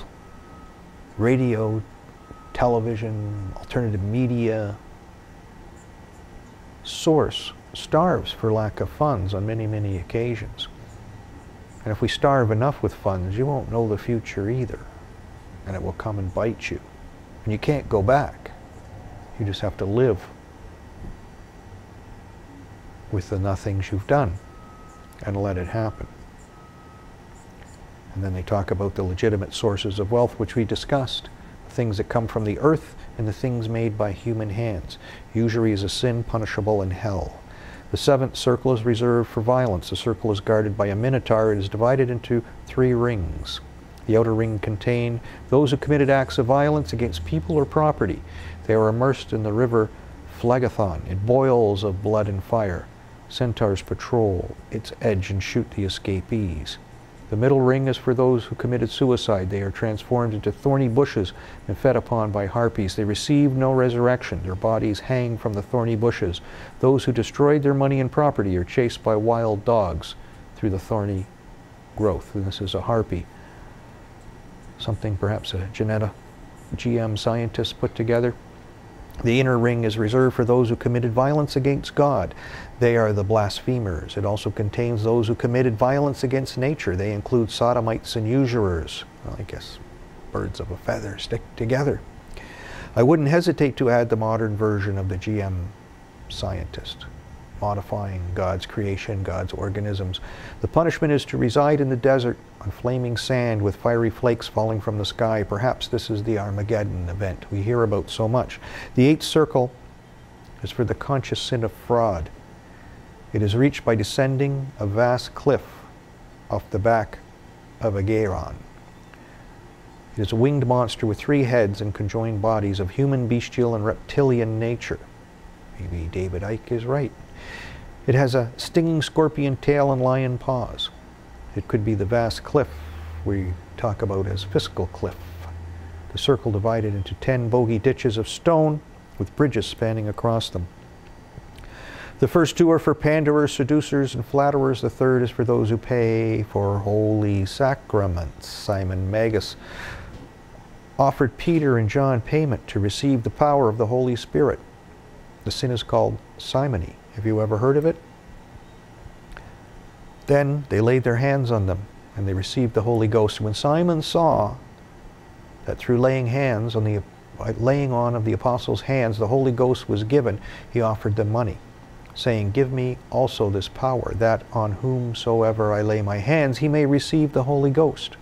radio, television, alternative media source starves for lack of funds on many, many occasions. And if we starve enough with funds, you won't know the future either. And it will come and bite you. And you can't go back. You just have to live with the nothings you've done and let it happen. And then they talk about the legitimate sources of wealth, which we discussed. Things that come from the earth and the things made by human hands. Usury is a sin punishable in hell. The seventh circle is reserved for violence. The circle is guarded by a minotaur. It is divided into 3 rings. The outer ring contain those who committed acts of violence against people or property. They are immersed in the river Phlegethon. It boils of blood and fire. Centaurs patrol its edge and shoot the escapees. The middle ring is for those who committed suicide. They are transformed into thorny bushes and fed upon by harpies. They receive no resurrection. Their bodies hang from the thorny bushes. Those who destroyed their money and property are chased by wild dogs through the thorny growth. And this is a harpy. Something perhaps a GM scientist put together. The inner ring is reserved for those who committed violence against God. They are the blasphemers. It also contains those who committed violence against nature. They include sodomites and usurers. Well, I guess birds of a feather stick together. I wouldn't hesitate to add the modern version of the GM scientist, modifying God's creation, God's organisms. The punishment is to reside in the desert on flaming sand with fiery flakes falling from the sky. Perhaps this is the Armageddon event we hear about so much. The eighth circle is for the conscious sin of fraud. It is reached by descending a vast cliff off the back of a Gairon. It is a winged monster with 3 heads and conjoined bodies of human, bestial, and reptilian nature. Maybe David Icke is right. It has a stinging scorpion tail and lion paws. It could be the vast cliff we talk about as Fiscal Cliff. The circle divided into 10 bogey ditches of stone with bridges spanning across them. The first 2 are for panderers, seducers, and flatterers. The third is for those who pay for holy sacraments. Simon Magus offered Peter and John payment to receive the power of the Holy Spirit. The sin is called simony. Have you ever heard of it? Then they laid their hands on them, and they received the Holy Ghost. When Simon saw that through laying on of the apostles' hands the Holy Ghost was given, he offered them money, saying, "Give me also this power, that on whomsoever I lay my hands, he may receive the Holy Ghost."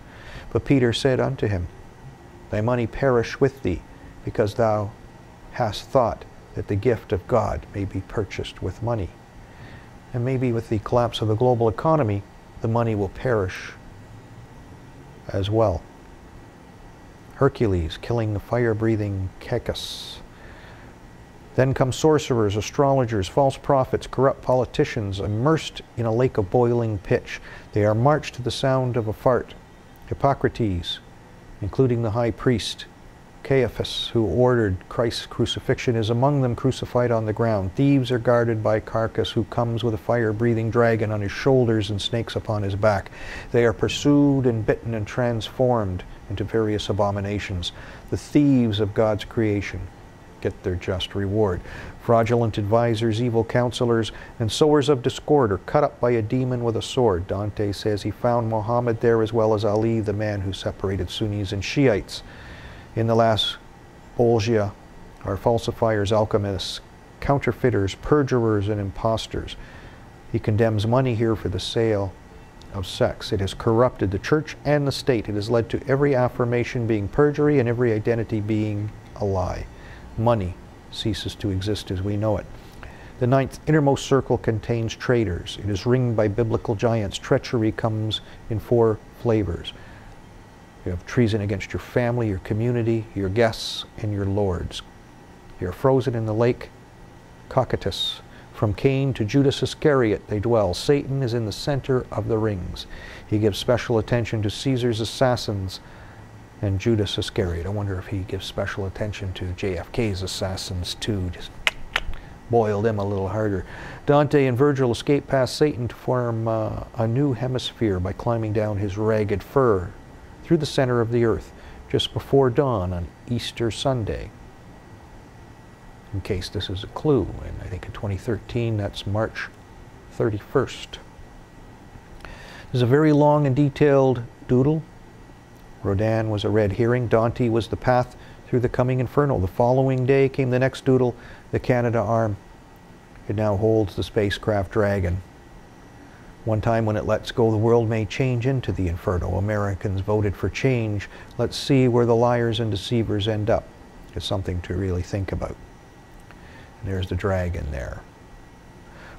But Peter said unto him, "Thy money perish with thee, because thou hast thought that the gift of God may be purchased with money." And maybe with the collapse of the global economy, the money will perish as well. Hercules killing the fire-breathing Cacus. Then come sorcerers, astrologers, false prophets, corrupt politicians, immersed in a lake of boiling pitch. They are marched to the sound of a fart. Hippocrates, including the high priest, Caiaphas, who ordered Christ's crucifixion, is among them, crucified on the ground. Thieves are guarded by Carcass, who comes with a fire-breathing dragon on his shoulders and snakes upon his back. They are pursued and bitten and transformed into various abominations. The thieves of God's creation get their just reward. Fraudulent advisors, evil counselors, and sowers of discord are cut up by a demon with a sword. Dante says he found Muhammad there, as well as Ali, the man who separated Sunnis and Shiites. In the last Bolgia are falsifiers, alchemists, counterfeiters, perjurers, and impostors. He condemns money here for the sale of sex. It has corrupted the church and the state. It has led to every affirmation being perjury and every identity being a lie. Money ceases to exist as we know it. The ninth innermost circle contains traitors. It is ringed by biblical giants. Treachery comes in 4 flavors. You have treason against your family, your community, your guests, and your lords. You're frozen in the lake Cocytus. From Cain to Judas Iscariot they dwell. Satan is in the center of the rings. He gives special attention to Caesar's assassins and Judas Iscariot. I wonder if he gives special attention to JFK's assassins too. Just boil them a little harder. Dante and Virgil escape past Satan to form a new hemisphere by climbing down his ragged fur through the center of the earth just before dawn on Easter Sunday. In case this is a clue, and I think in 2013 that's March 31st. There's a very long and detailed doodle. Rodin was a red herring. Dante was the path through the coming inferno. The following day came the next doodle, the Canada arm. It now holds the spacecraft Dragon. One time when it lets go, the world may change into the inferno. Americans voted for change. Let's see where the liars and deceivers end up. It's something to really think about. And there's the Dragon there.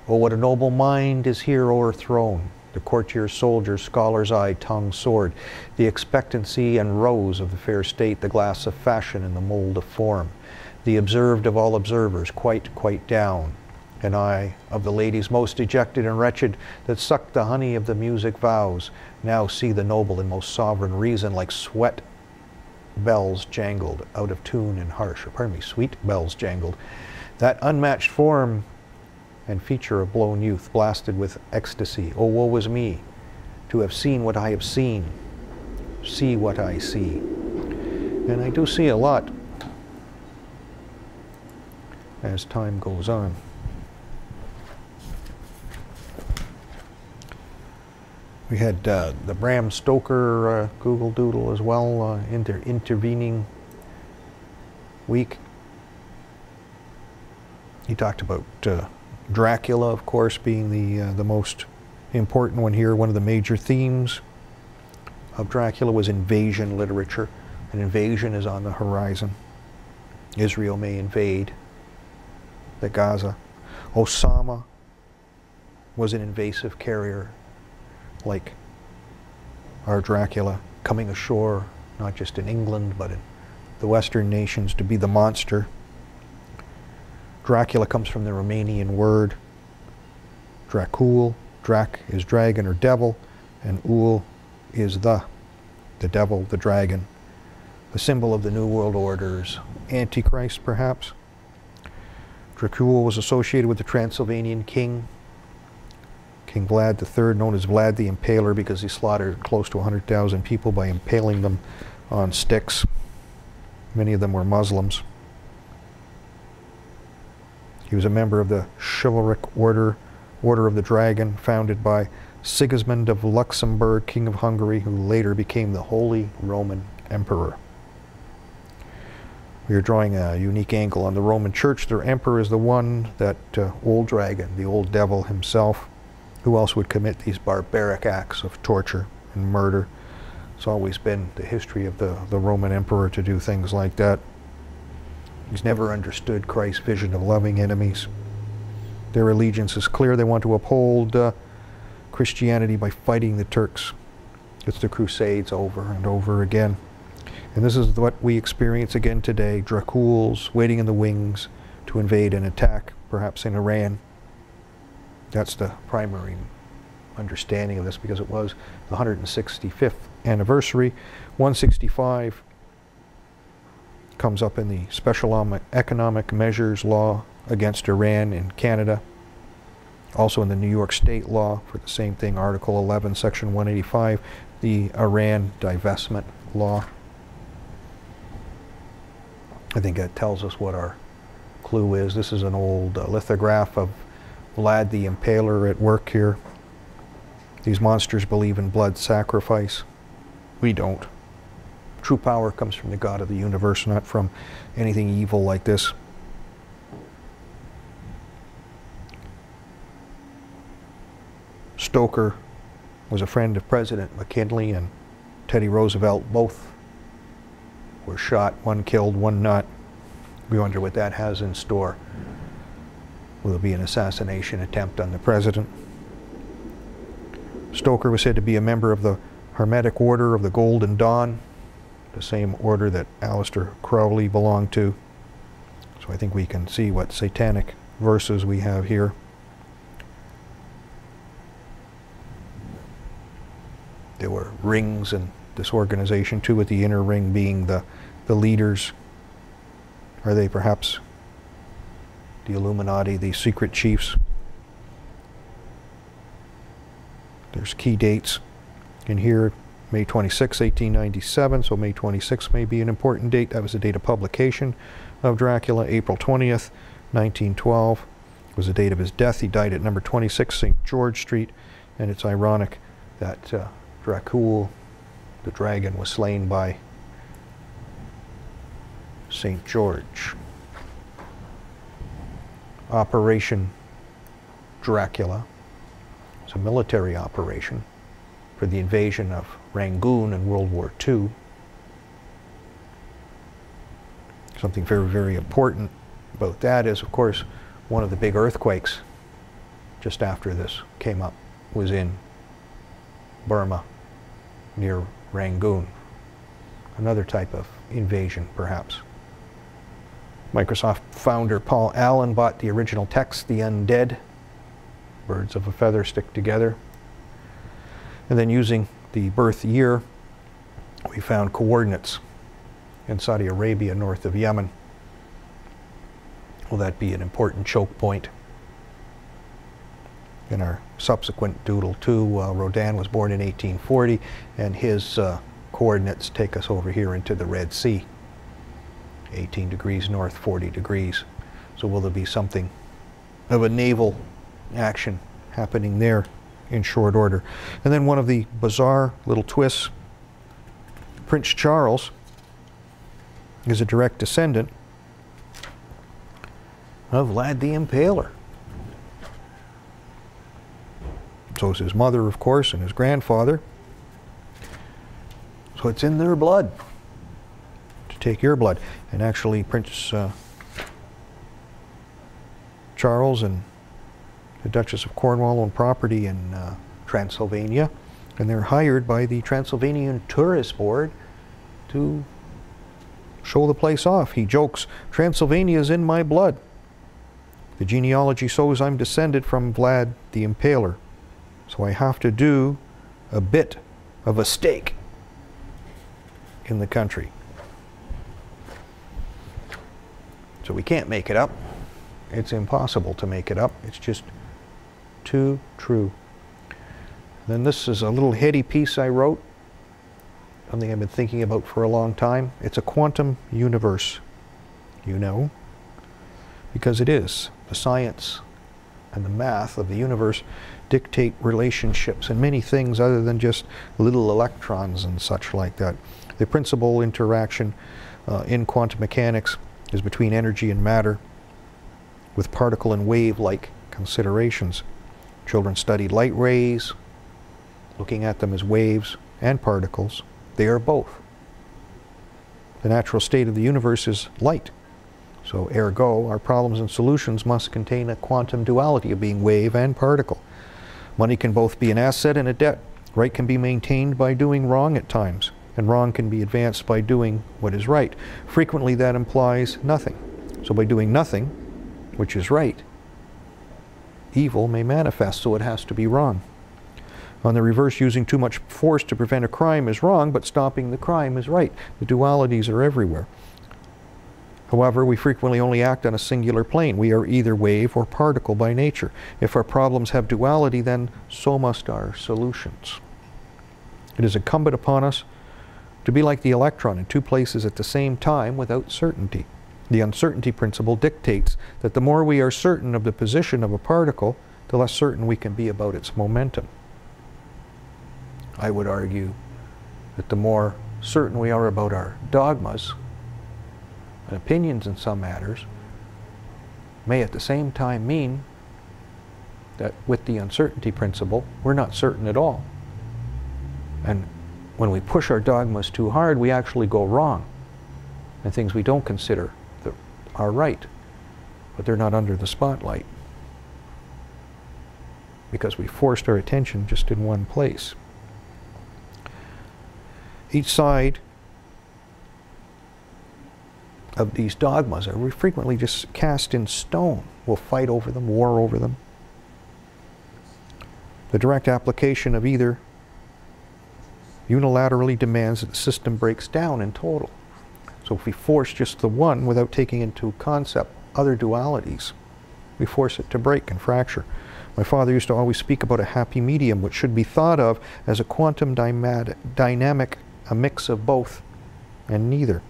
Oh, what a noble mind is here o'erthrown. The courtier, soldier, scholar's eye, tongue, sword, the expectancy and rose of the fair state, the glass of fashion and the mold of form, the observed of all observers, quite down, an eye of the ladies most dejected and wretched, that sucked the honey of the music vows, now see the noble and most sovereign reason, like sweet bells jangled, out of tune and harsh, sweet bells jangled, that unmatched form and feature of blown youth, blasted with ecstasy. Oh, woe is me, to have seen what I have seen, see what I see. And I do see a lot as time goes on. We had the Bram Stoker Google Doodle as well, intervening week. He talked about Dracula, of course, being the most important one here. One of the major themes of Dracula was invasion literature. An invasion is on the horizon. Israel may invade the Gaza. Osama was an invasive carrier, like our Dracula, coming ashore, not just in England, but in the Western nations, to be the monster. Dracula comes from the Romanian word Dracul. Drac is dragon or devil, and Ul is the devil, the dragon. The symbol of the New World Order's Antichrist, perhaps. Dracul was associated with the Transylvanian king, King Vlad III, known as Vlad the Impaler, because he slaughtered close to 100,000 people by impaling them on sticks. Many of them were Muslims. He was a member of the chivalric order of the Dragon, founded by Sigismund of Luxembourg, King of Hungary, who later became the Holy Roman Emperor. We are drawing a unique angle on the Roman Church. Their emperor is the one, that old dragon, the old devil himself. Who else would commit these barbaric acts of torture and murder? It's always been the history of the Roman emperor to do things like that. He's never understood Christ's vision of loving enemies. Their allegiance is clear. They want to uphold Christianity by fighting the Turks. It's the Crusades over and over again. And this is what we experience again today. Draculs waiting in the wings to invade and attack, perhaps in Iran. That's the primary understanding of this, because it was the 165th anniversary. 165 comes up in the Special Economic Measures Law against Iran in Canada. Also in the New York State law for the same thing, Article 11, Section 185, the Iran Divestment Law. I think that tells us what our clue is. This is an old lithograph of Vlad the Impaler at work here. These monsters believe in blood sacrifice. We don't. True power comes from the God of the universe, not from anything evil like this. Stoker was a friend of President McKinley and Teddy Roosevelt. Both were shot, one killed, one not. We wonder what that has in store. will there be an assassination attempt on the president. Stoker was said to be a member of the Hermetic Order of the Golden Dawn, the same order that Aleister Crowley belonged to. So I think we can see what satanic verses we have here. There were rings in this organization too, with the inner ring being the leaders. Are they perhaps the Illuminati, the secret chiefs? There's key dates in here. May 26, 1897, so May 26 may be an important date. That was the date of publication of Dracula. April 20th, 1912 was the date of his death. He died at number 26 St. George Street, and it's ironic that Dracul, the dragon, was slain by St. George. Operation Dracula was a military operation for the invasion of Rangoon in World War II. Something very, very important about that is, of course, one of the big earthquakes just after this came up was in Burma, near Rangoon. Another type of invasion, perhaps. Microsoft founder Paul Allen bought the original text, The Undead, Birds of a Feather Stick Together. And then using the birth year, we found coordinates in Saudi Arabia, north of Yemen. Will that be an important choke point in our subsequent doodle too? Rodin was born in 1840, and his coordinates take us over here into the Red Sea. 18 degrees north, 40 degrees. So will there be something of a naval action happening there in short order? And then one of the bizarre little twists, Prince Charles is a direct descendant of Vlad the Impaler. So is his mother, of course, and his grandfather. So it's in their blood to take your blood. And actually Prince Charles and the Duchess of Cornwall own property in Transylvania, and they're hired by the Transylvanian Tourist Board to show the place off. He jokes, "Transylvania is in my blood. The genealogy shows I'm descended from Vlad the Impaler, so I have to do a bit of a stake in the country." So we can't make it up. It's impossible to make it up. It's just too true. Then this is a little heady piece I wrote, something I've been thinking about for a long time. It's a quantum universe, you know, because it is. The science and the math of the universe dictate relationships and many things other than just little electrons and such like that. The principal interaction in quantum mechanics is between energy and matter, with particle and wave-like considerations. Children study light rays, looking at them as waves and particles. They are both. The natural state of the universe is light. So ergo, our problems and solutions must contain a quantum duality of being wave and particle. Money can both be an asset and a debt. Right can be maintained by doing wrong at times, and wrong can be advanced by doing what is right. Frequently that implies nothing. So by doing nothing, which is right, evil may manifest, so it has to be wrong. On the reverse, using too much force to prevent a crime is wrong, but stopping the crime is right. The dualities are everywhere. However, we frequently only act on a singular plane. We are either wave or particle by nature. If our problems have duality, then so must our solutions. It is incumbent upon us to be like the electron in two places at the same time without certainty. The uncertainty principle dictates that the more we are certain of the position of a particle, the less certain we can be about its momentum. I would argue that the more certain we are about our dogmas and opinions in some matters may at the same time mean that with the uncertainty principle, we're not certain at all. And when we push our dogmas too hard, we actually go wrong. And things we don't consider are right, but they're not under the spotlight. because we forced our attention just in one place. Each side of these dogmas are frequently just cast in stone. We'll fight over them, war over them. The direct application of either unilaterally demands that the system breaks down in total. So if we force just the one without taking into concept other dualities, we force it to break and fracture. My father used to always speak about a happy medium, which should be thought of as a quantum dynamic, a mix of both and neither.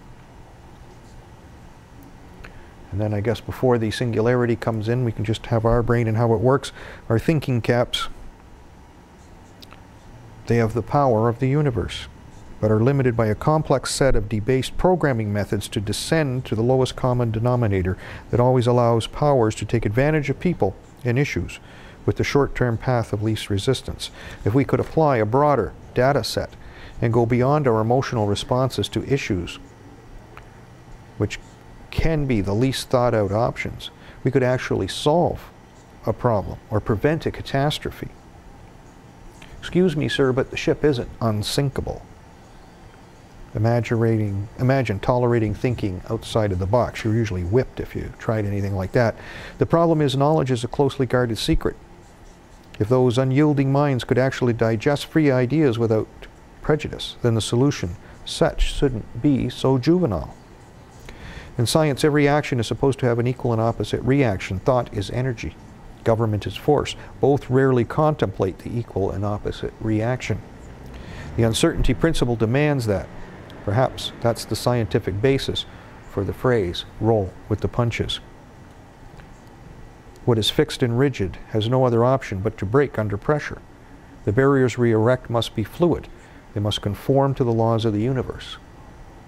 And then I guess before the singularity comes in, we can just have our brain and how it works. Our thinking caps, they have the power of the universe, but are limited by a complex set of debased programming methods to descend to the lowest common denominator that always allows powers to take advantage of people and issues with the short-term path of least resistance. If we could apply a broader data set and go beyond our emotional responses to issues, which can be the least thought out options, we could actually solve a problem or prevent a catastrophe. Excuse me, sir, but the ship isn't unsinkable. Imagine tolerating thinking outside of the box. You're usually whipped if you tried anything like that. The problem is knowledge is a closely guarded secret. If those unyielding minds could actually digest free ideas without prejudice, then the solution such shouldn't be so juvenile. In science, every action is supposed to have an equal and opposite reaction. Thought is energy. Government is force. Both rarely contemplate the equal and opposite reaction. The uncertainty principle demands that. Perhaps that's the scientific basis for the phrase, roll with the punches. What is fixed and rigid has no other option but to break under pressure. The barriers we erect must be fluid. They must conform to the laws of the universe.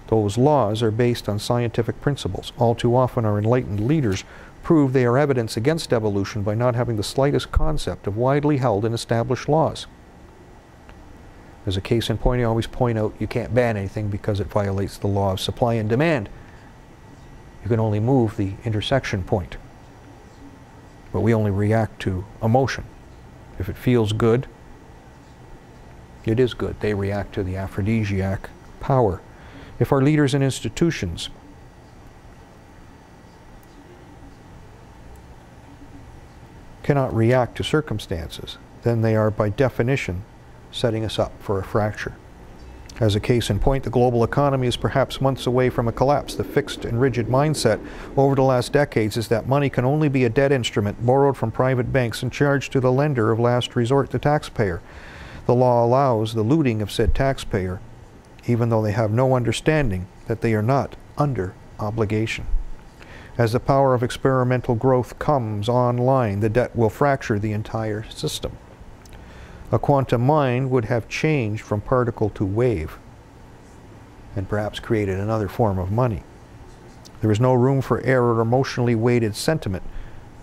Those laws are based on scientific principles. All too often our enlightened leaders prove they are evidence against evolution by not having the slightest concept of widely held and established laws. As a case in point, I always point out you can't ban anything because it violates the law of supply and demand. You can only move the intersection point. But we only react to emotion. If it feels good, it is good. They react to the aphrodisiac power. If our leaders and institutions cannot react to circumstances, then they are by definition setting us up for a fracture. As a case in point, the global economy is perhaps months away from a collapse. The fixed and rigid mindset over the last decades is that money can only be a debt instrument borrowed from private banks and charged to the lender of last resort, the taxpayer. The law allows the looting of said taxpayer, even though they have no understanding that they are not under obligation. As the power of experimental growth comes online, the debt will fracture the entire system. A quantum mind would have changed from particle to wave and perhaps created another form of money. There is no room for error or emotionally weighted sentiment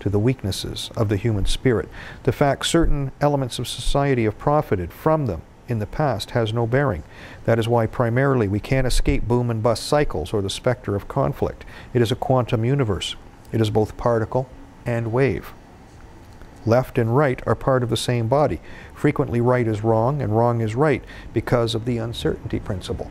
to the weaknesses of the human spirit. The fact certain elements of society have profited from them in the past has no bearing. That is why primarily we can't escape boom and bust cycles or the specter of conflict. It is a quantum universe. It is both particle and wave. Left and right are part of the same body. Frequently right is wrong and wrong is right because of the uncertainty principle.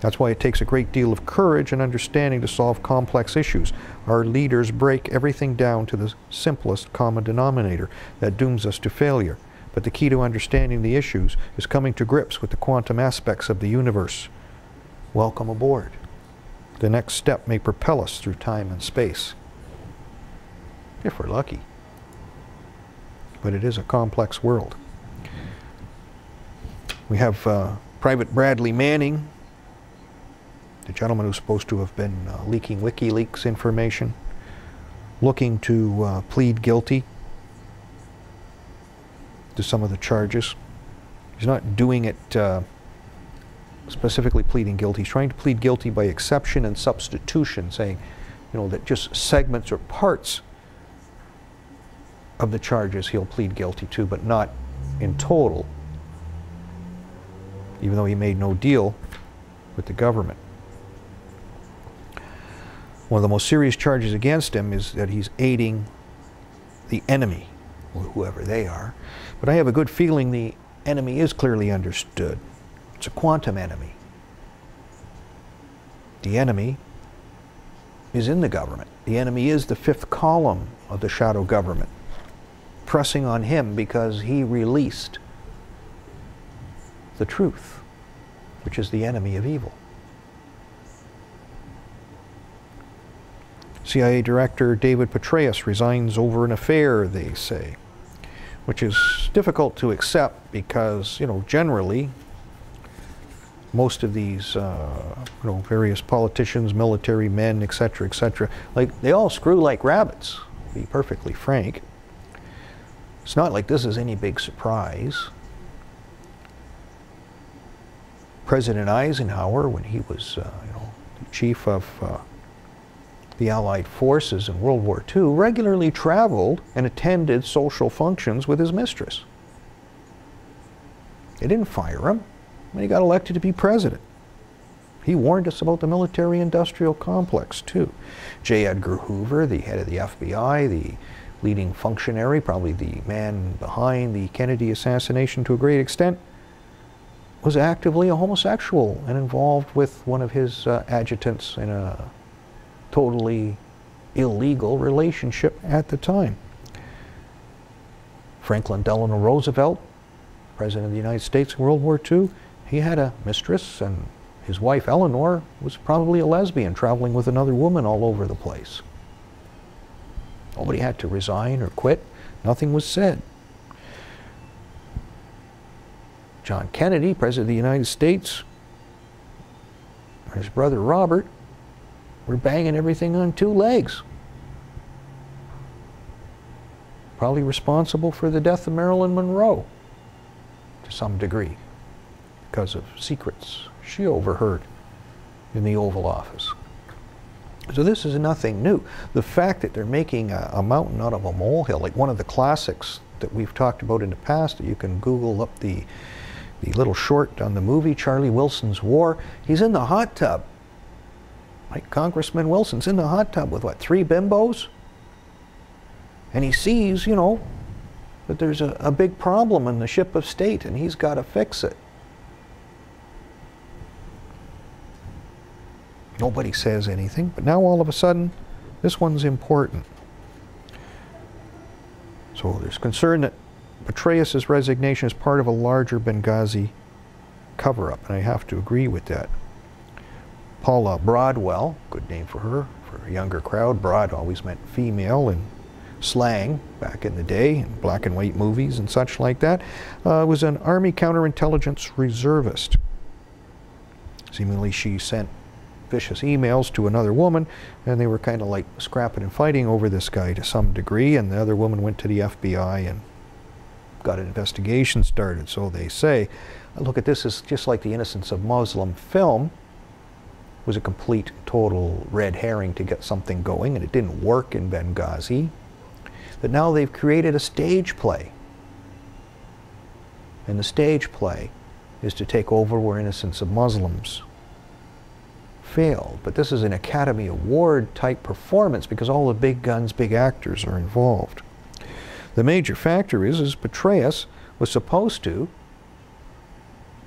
That's why it takes a great deal of courage and understanding to solve complex issues. Our leaders break everything down to the simplest common denominator that dooms us to failure. But the key to understanding the issues is coming to grips with the quantum aspects of the universe. Welcome aboard. The next step may propel us through time and space. If we're lucky. But it is a complex world. We have Private Bradley Manning, the gentleman who's supposed to have been leaking WikiLeaks information, looking to plead guilty to some of the charges. He's not doing it specifically pleading guilty. He's trying to plead guilty by exception and substitution, saying, you know, that just segments or parts of the charges he'll plead guilty to, but not in total, even though he made no deal with the government. One of the most serious charges against him is that he's aiding the enemy, or whoever they are. But I have a good feeling the enemy is clearly understood. It's a quantum enemy. The enemy is in the government. The enemy is the fifth column of the shadow government, pressing on him because he released the truth, which is the enemy of evil. CIA Director David Patraeus resigns over an affair, they say, which is difficult to accept because, generally, most of these, various politicians, military men, etc., they all screw like rabbits, to be perfectly frank. It's not like this is any big surprise. President Eisenhower, when he was, the chief of the Allied forces in World War II, regularly traveled and attended social functions with his mistress. They didn't fire him when he got elected to be president. He warned us about the military-industrial complex, too. J. Edgar Hoover, the head of the FBI, the leading functionary, probably the man behind the Kennedy assassination to a great extent, was actively a homosexual and involved with one of his adjutants in a totally illegal relationship at the time. Franklin Delano Roosevelt, President of the United States in World War II, he had a mistress, and his wife Eleanor was probably a lesbian, traveling with another woman all over the place. Nobody had to resign or quit. Nothing was said. John Kennedy, President of the United States, and his brother Robert were banging everything on two legs. Probably responsible for the death of Marilyn Monroe to some degree because of secrets she overheard in the Oval Office. So this is nothing new. The fact that they're making a mountain out of a molehill, like one of the classics that we've talked about in the past, you can Google up the little short on the movie, Charlie Wilson's War. He's in the hot tub. Like Congressman Wilson's in the hot tub with, what, 3 bimbos? And he sees, that there's a big problem in the ship of state and he's got to fix it. Nobody says anything, but now all of a sudden, this one's important. So there's concern that Petraeus' resignation is part of a larger Benghazi cover-up, and I have to agree with that. Paula Broadwell, good name for her, for a younger crowd. Broad always meant female in slang back in the day, in black and white movies and such like that, was an Army counterintelligence reservist. Seemingly she sent vicious emails to another woman, and they were kind of like scrapping and fighting over this guy to some degree, and the other woman went to the FBI and got an investigation started, so they say. Look at this as just like the Innocence of Muslim film was a complete, total red herring to get something going, and it didn't work in Benghazi. But now they've created a stage play. And the stage play is to take over where Innocence of Muslims failed. But this is an Academy Award type performance because all the big guns, big actors are involved. The major factor is Petraeus was supposed to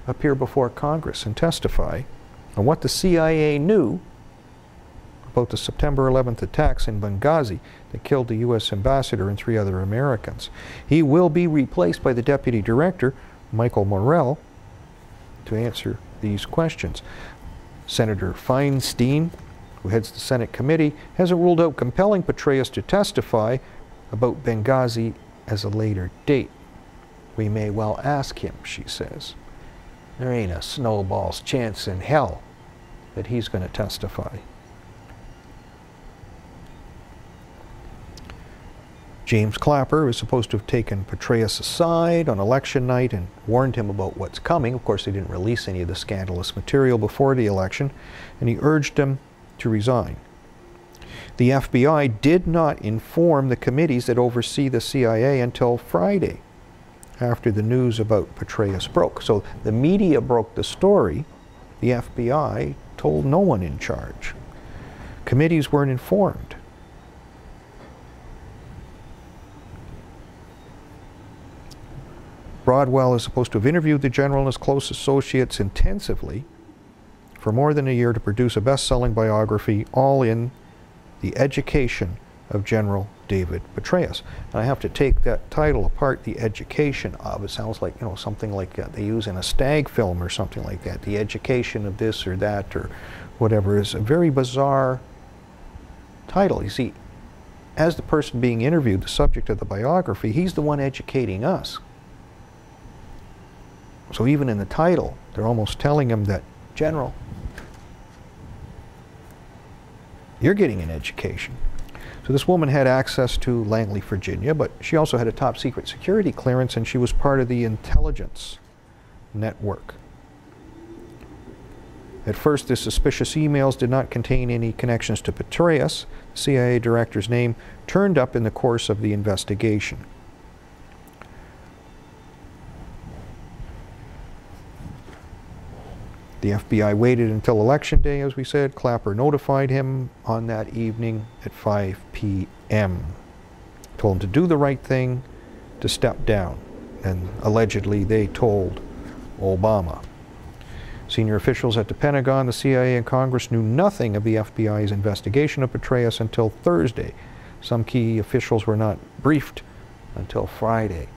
appear before Congress and testify on what the CIA knew about the September 11th attacks in Benghazi that killed the U.S. ambassador and 3 other Americans. He will be replaced by the Deputy Director, Michael Morell, to answer these questions. Senator Feinstein, who heads the Senate committee, hasn't ruled out compelling Petraeus to testify about Benghazi as a later date. We may well ask him, she says. There ain't a snowball's chance in hell that he's going to testify. James Clapper is supposed to have taken Petraeus aside on election night and warned him about what's coming. Of course, they didn't release any of the scandalous material before the election, and he urged him to resign. The FBI did not inform the committees that oversee the CIA until Friday, after the news about Petraeus broke. So the media broke the story. The FBI told no one in charge. Committees weren't informed. Broadwell is supposed to have interviewed the general and his close associates intensively for more than a year to produce a best-selling biography, all in the education of General David Petraeus. And I have to take that title apart, the education of. It sounds like, you know, something like they use in a stag film or something like that. The education of this or that or whatever is a very bizarre title. You see, as the person being interviewed, the subject of the biography, he's the one educating us. So even in the title, they're almost telling him that, General, you're getting an education. So this woman had access to Langley, Virginia, but she also had a top secret security clearance, and she was part of the intelligence network. At first, the suspicious emails did not contain any connections to Patraeus. The CIA director's name turned up in the course of the investigation. The FBI waited until Election Day, as we said. Clapper notified him on that evening at 5 p.m. Told him to do the right thing, to step down. And allegedly they told Obama. Senior officials at the Pentagon, the CIA, and Congress knew nothing of the FBI's investigation of Patraeus until Thursday. Some key officials were not briefed until Friday.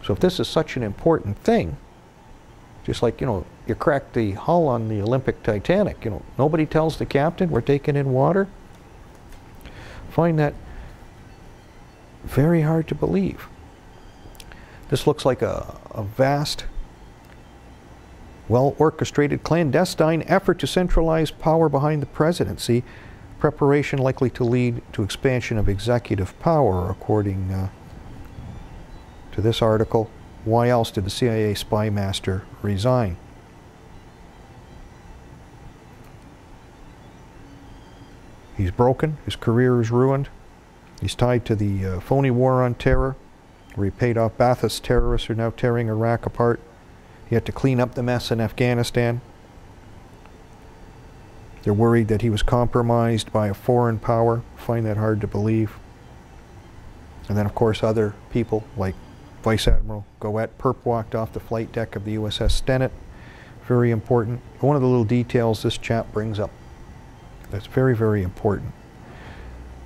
So if this is such an important thing, just like, you know, you cracked the hull on the Olympic Titanic, you know, nobody tells the captain we're taking in water. Find that very hard to believe. This looks like a vast, well-orchestrated clandestine effort to centralize power behind the presidency, preparation likely to lead to expansion of executive power, according to this article. Why else did the CIA spy master resign? He's broken. His career is ruined. He's tied to the phony war on terror, where he paid off Ba'athist terrorists who are now tearing Iraq apart. He had to clean up the mess in Afghanistan. They're worried that he was compromised by a foreign power. Find that hard to believe. And then, of course, other people like Vice Admiral Goet perp walked off the flight deck of the USS Stennet. Very important. One of the little details this chap brings up that's very, very important.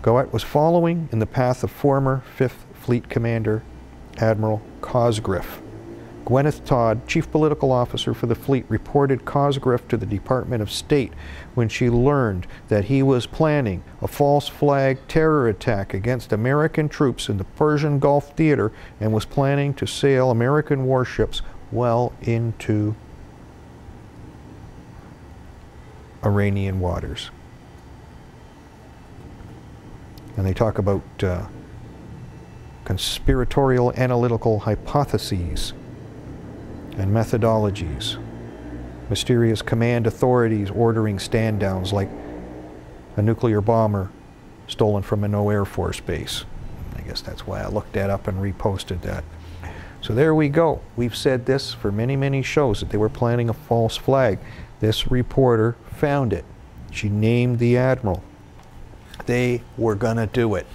Goet was following in the path of former 5th Fleet Commander Admiral Cosgriff. Gwyneth Todd, Chief Political Officer for the fleet, reported Cosgriff to the Department of State when she learned that he was planning a false flag terror attack against American troops in the Persian Gulf theater and was planning to sail American warships well into Iranian waters. And they talk about conspiratorial analytical hypotheses and methodologies. Mysterious command authorities ordering stand-downs like a nuclear bomber stolen from a no Air Force base. I guess that's why I looked that up and reposted that. So there we go. We've said this for many, many shows, that they were planning a false flag. This reporter found it. She named the admiral. They were gonna do it.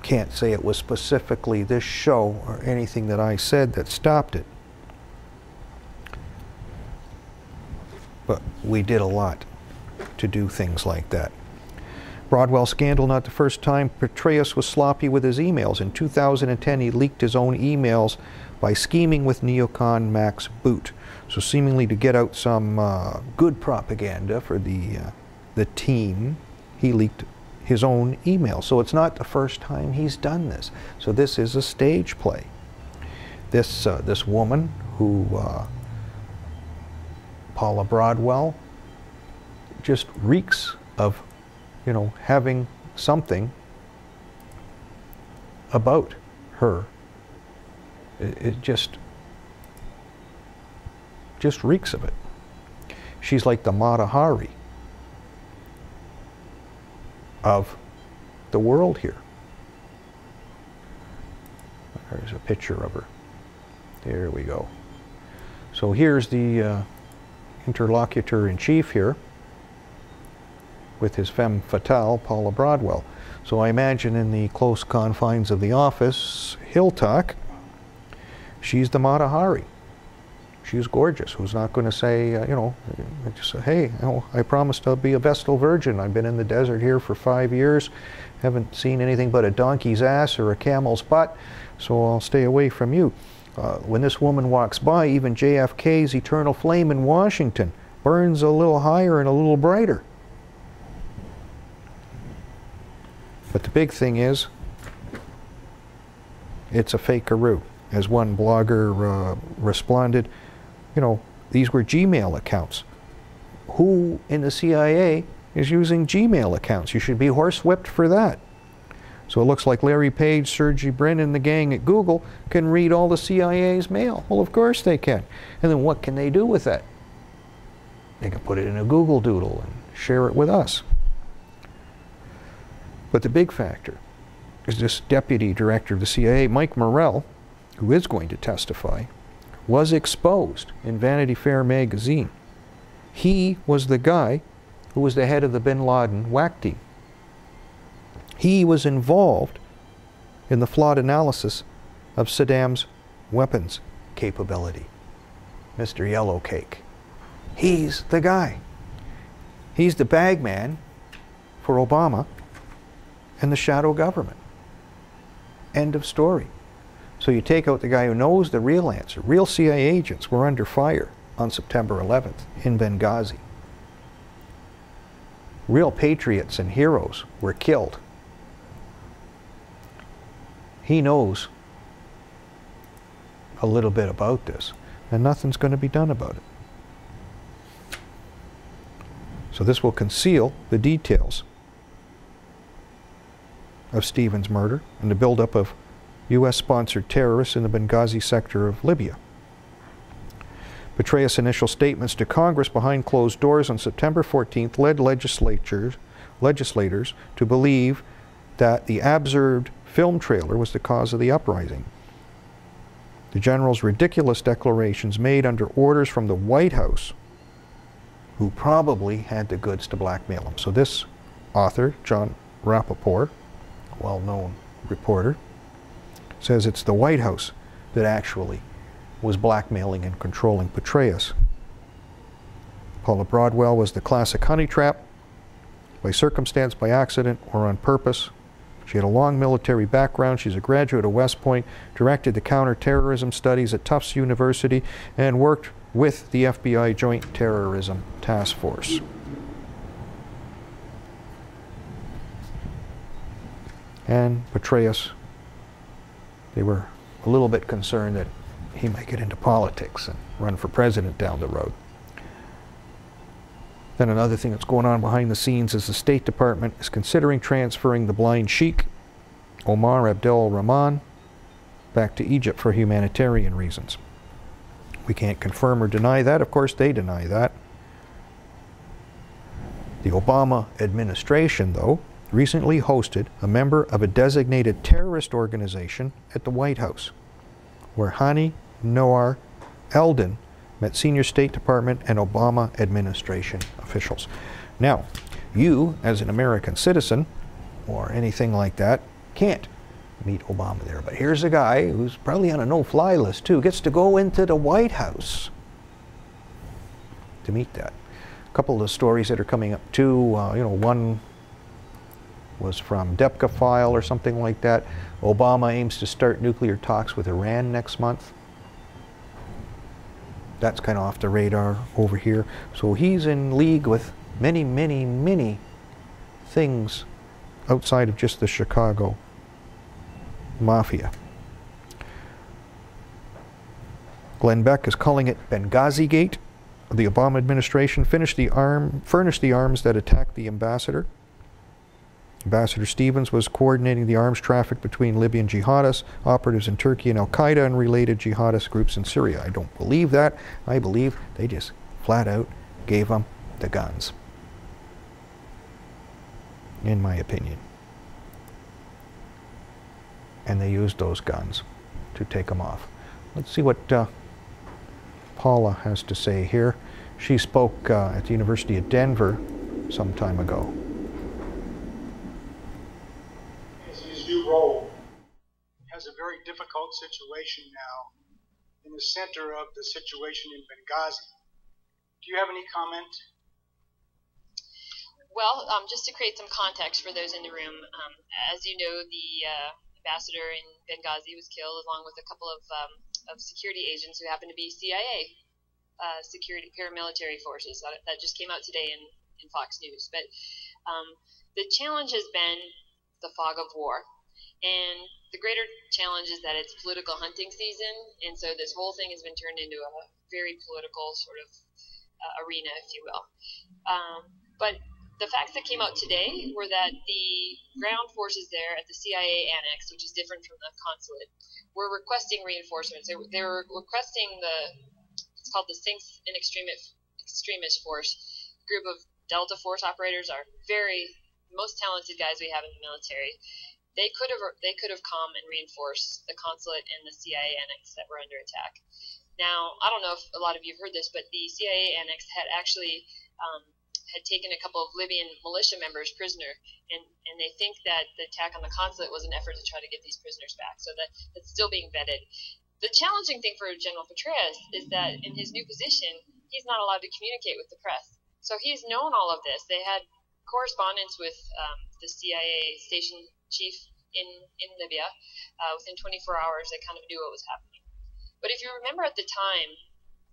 Can't say it was specifically this show or anything that I said that stopped it. But we did a lot to do things like that. Broadwell scandal, not the first time Patraeus was sloppy with his emails. In 2010, he leaked his own emails by scheming with neocon Max Boot. So seemingly to get out some good propaganda for the team, he leaked his own email. So it's not the first time he's done this. So this is a stage play. This woman who, Paula Broadwell, just reeks of, you know, having something about her. It just reeks of it. She's like the Mata Hari of the world here. There's a picture of her. There we go. So here's the interlocutor-in-chief here with his femme fatale, Paula Broadwell. So I imagine in the close confines of the office, he'll talk, She's the Mata Hari. She's gorgeous. Who's not going to say, you know, just say, hey, you know, I promised I'll be a Vestal Virgin. I've been in the desert here for 5 years. Haven't seen anything but a donkey's ass or a camel's butt, so I'll stay away from you. When this woman walks by, even JFK's eternal flame in Washington burns a little higher and a little brighter. But the big thing is, it's a fakearoo. As one blogger responded, you know, these were Gmail accounts. Who in the CIA is using Gmail accounts? You should be horsewhipped for that. So it looks like Larry Page, Sergey Brin, and the gang at Google can read all the CIA's mail. Well, of course they can. And then what can they do with that? They can put it in a Google Doodle and share it with us. But the big factor is this deputy director of the CIA, Mike Morrell, who is going to testify, was exposed in Vanity Fair magazine. He was the guy who was the head of the bin Laden whack team. He was involved in the flawed analysis of Saddam's weapons capability. Mr. Yellowcake. He's the guy. He's the bagman for Obama and the shadow government. End of story. So you take out the guy who knows the real answer. Real CIA agents were under fire on September 11th in Benghazi. Real patriots and heroes were killed. He knows a little bit about this, and nothing's going to be done about it. So this will conceal the details of Stephen's murder and the buildup of U.S.-sponsored terrorists in the Benghazi sector of Libya. Patraeus' initial statements to Congress behind closed doors on September 14th led legislators to believe that the absurd film trailer was the cause of the uprising. The general's ridiculous declarations made under orders from the White House, who probably had the goods to blackmail him. So this author, John Rappaport, well-known reporter, says it's the White House that actually was blackmailing and controlling Patraeus. Paula Broadwell was the classic honey trap, by circumstance, by accident, or on purpose. She had a long military background. She's a graduate of West Point, directed the counterterrorism studies at Tufts University, and worked with the FBI Joint Terrorism Task Force. And Patraeus, they were a little bit concerned that he might get into politics and run for president down the road. Then another thing that's going on behind the scenes is the State Department is considering transferring the blind sheikh, Omar Abdel Rahman, back to Egypt for humanitarian reasons. We can't confirm or deny that. Of course, they deny that. The Obama administration, though, recently hosted a member of a designated terrorist organization at the White House, where Hani Noar Eldon met senior State Department and Obama administration officials. Now, you, as an American citizen, or anything like that, can't meet Obama there. But here's a guy who's probably on a no-fly list too, gets to go into the White House to meet that. A couple of the stories that are coming up too, one was from DEPCA file or something like that. Obama aims to start nuclear talks with Iran next month. That's kind of off the radar over here. So he's in league with many, many, many things outside of just the Chicago mafia. Glenn Beck is calling it Benghazi Gate. The Obama administration furnished the arms that attacked the ambassador. Ambassador Stevens was coordinating the arms traffic between Libyan jihadists, operatives in Turkey, and al-Qaeda and related jihadist groups in Syria. I don't believe that. I believe they just flat out gave them the guns, in my opinion. And they used those guns to take them off. Let's see what Paula has to say here. She spoke at the University of Denver some time ago. His new role has a very difficult situation now in the center of the situation in Benghazi. Do you have any comment? Well, just to create some context for those in the room, as you know, the ambassador in Benghazi was killed along with a couple of security agents who happen to be CIA security paramilitary forces. That just came out today in Fox News. But the challenge has been the fog of war. And the greater challenge is that it's political hunting season, and so this whole thing has been turned into a very political sort of arena, if you will. But the facts that came out today were that the ground forces there at the CIA annex, which is different from the consulate, were requesting reinforcements. They were requesting it's called the Sinks and Extremist Force. A group of Delta Force operators are most talented guys we have in the military. They could have come and reinforced the consulate and the CIA annex that were under attack. Now, I don't know if a lot of you have heard this, but the CIA annex had actually had taken a couple of Libyan militia members prisoner, and they think that the attack on the consulate was an effort to try to get these prisoners back. So that's still being vetted. The challenging thing for General Patraeus is that in his new position, he's not allowed to communicate with the press. So he's known all of this. They had correspondence with the CIA station chief in Libya. Within 24 hours, they kind of knew what was happening. But if you remember at the time,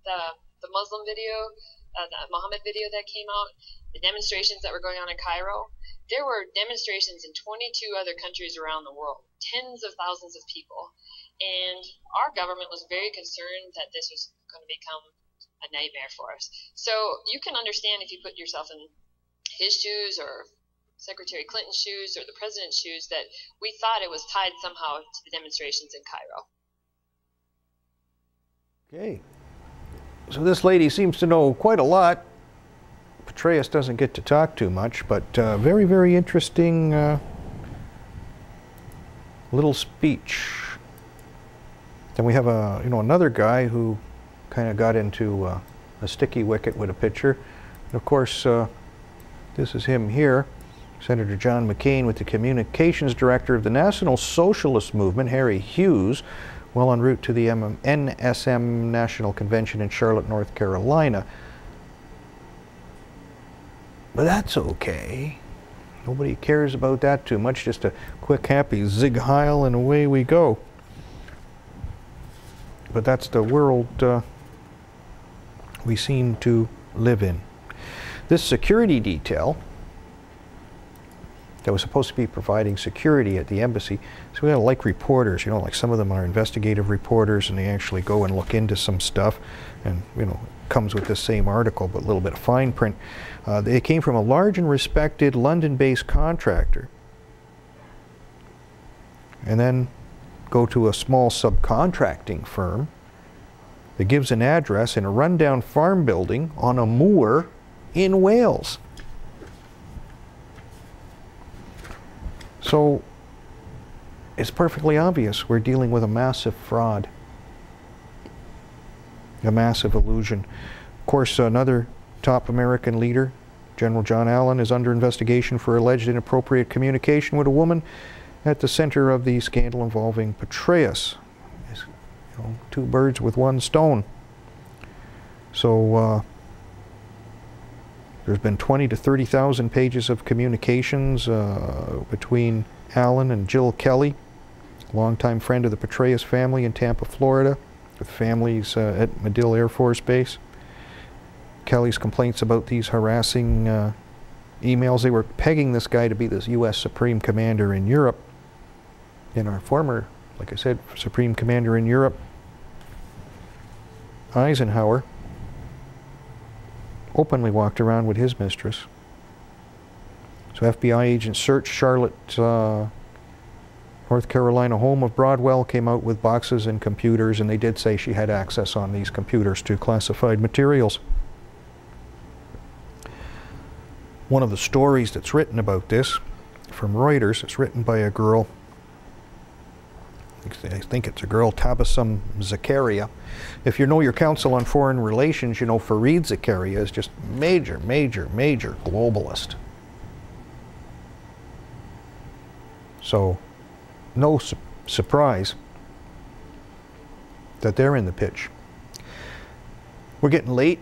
the Muslim video, the Muhammad video that came out, the demonstrations that were going on in Cairo, there were demonstrations in 22 other countries around the world, tens of thousands of people. And our government was very concerned that this was going to become a nightmare for us. So you can understand if you put yourself in his shoes or Secretary Clinton's shoes or the president's shoes, that we thought it was tied somehow to the demonstrations in Cairo. Okay. So this lady seems to know quite a lot. Patraeus doesn't get to talk too much, but very, very interesting little speech. Then we have another guy who kind of got into a sticky wicket with a picture. And of course, this is him here, Senator John McCain, with the communications director of the National Socialist movement, Harry Hughes, well en route to the NSM National Convention in Charlotte, North Carolina. But that's okay. Nobody cares about that too much. Just a quick, happy Zig Heil and away we go. But that's the world we seem to live in. This security detail that was supposed to be providing security at the embassy, so we got like reporters, like some of them are investigative reporters and they actually go and look into some stuff, and comes with this same article but a little bit of fine print. They came from a large and respected London-based contractor, and then go to a small subcontracting firm that gives an address in a rundown farm building on a moor in Wales. So it's perfectly obvious we're dealing with a massive fraud, a massive illusion. Of course, another top American leader, General John Allen, is under investigation for alleged inappropriate communication with a woman at the center of the scandal involving Patraeus. Two birds with one stone. So there's been 20 to 30,000 pages of communications between Allen and Jill Kelly, longtime friend of the Patraeus family in Tampa, Florida, with families at Medill Air Force Base. Kelly's complaints about these harassing emails. They were pegging this guy to be this U.S. Supreme Commander in Europe. And our former, like I said, Supreme Commander in Europe, Eisenhower, openly walked around with his mistress. So FBI agents searched Charlotte, North Carolina home of Broadwell, came out with boxes and computers, and they did say she had access on these computers to classified materials. One of the stories that's written about this from Reuters, it's written by a girl, I think it's a girl, Tabassum Zakaria. If you know your Council on Foreign Relations, you know Fareed Zakaria is just major, major, major globalist. So, no surprise that they're in the pitch. We're getting late.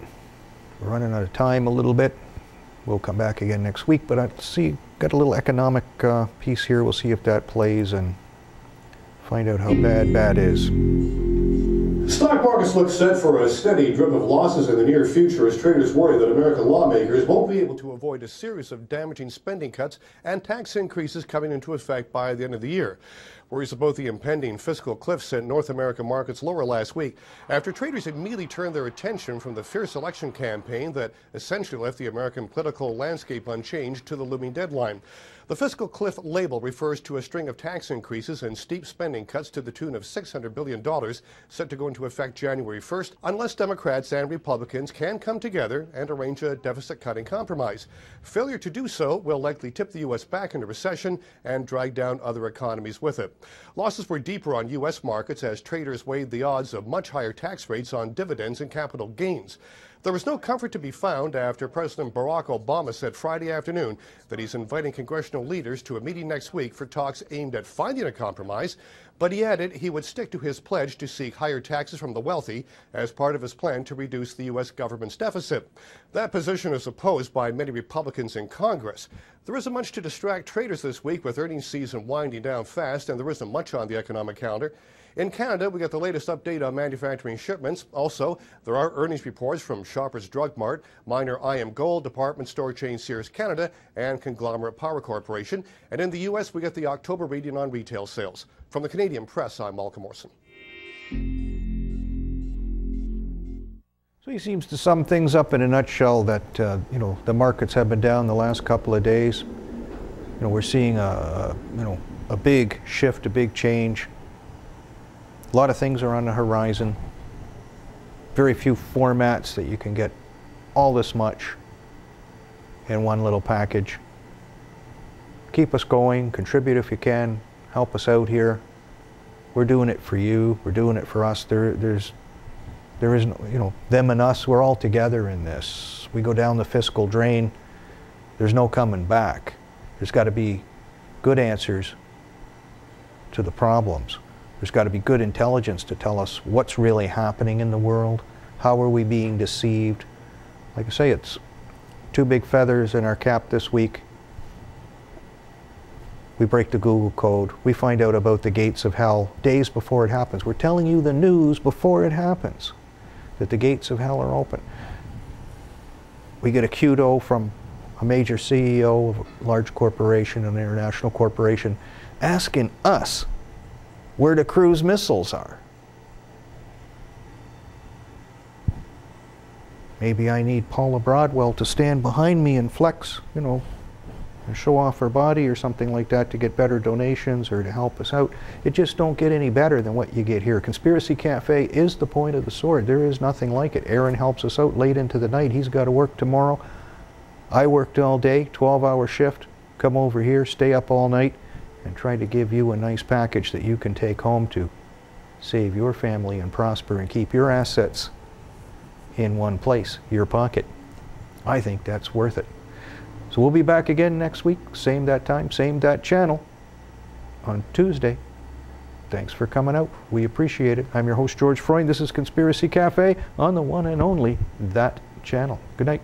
We're running out of time a little bit. We'll come back again next week, but I see got a little economic piece here. We'll see if that plays and find out how bad is. Stock markets look set for a steady drip of losses in the near future as traders worry that American lawmakers won't be able to avoid a series of damaging spending cuts and tax increases coming into effect by the end of the year. Worries about the impending fiscal cliff sent North American markets lower last week after traders immediately turned their attention from the fierce election campaign that essentially left the American political landscape unchanged to the looming deadline. The fiscal cliff label refers to a string of tax increases and steep spending cuts to the tune of $600 billion set to go into effect January 1st unless Democrats and Republicans can come together and arrange a deficit-cutting compromise. Failure to do so will likely tip the U.S. back into recession and drag down other economies with it. Losses were deeper on U.S. markets as traders weighed the odds of much higher tax rates on dividends and capital gains. There was no comfort to be found after President Barack Obama said Friday afternoon that he's inviting congressional leaders to a meeting next week for talks aimed at finding a compromise, but he added he would stick to his pledge to seek higher taxes from the wealthy as part of his plan to reduce the U.S. government's deficit. That position is opposed by many Republicans in Congress. There isn't much to distract traders this week with earnings season winding down fast, and there isn't much on the economic calendar. In Canada, we got the latest update on manufacturing shipments. Also, there are earnings reports from Shoppers Drug Mart, Minor IM Gold, department store chain Sears Canada, and Conglomerate Power Corporation. And in the U.S., we get the October reading on retail sales. From the Canadian Press, I'm Malcolm Morrison. So he seems to sum things up in a nutshell that, the markets have been down the last couple of days. We're seeing a big shift, a big change. A lot of things are on the horizon. Very few formats that you can get all this much in one little package. Keep us going, contribute if you can, help us out here. We're doing it for you, we're doing it for us. There isn't, them and us, we're all together in this. We go down the fiscal drain, there's no coming back. There's got to be good answers to the problems. There's got to be good intelligence to tell us what's really happening in the world. How are we being deceived? Like I say, it's two big feathers in our cap this week. We break the Google code. We find out about the gates of hell days before it happens. We're telling you the news before it happens, that the gates of hell are open. We get a kudo from a major CEO of a large corporation, an international corporation, asking us where the cruise missiles are. Maybe I need Paula Broadwell to stand behind me and flex, and show off her body or something like that to get better donations or to help us out. It just don't get any better than what you get here. Conspiracy Cafe is the point of the sword. There is nothing like it. Aaron helps us out late into the night. He's got to work tomorrow. I worked all day, 12-hour shift, come over here, stay up all night, and try to give you a nice package that you can take home to save your family and prosper and keep your assets in one place, your pocket. I think that's worth it. So we'll be back again next week, same that time, same that channel, on Tuesday. Thanks for coming out. We appreciate it. I'm your host, George Freund. This is Conspiracy Cafe on the one and only That Channel. Good night.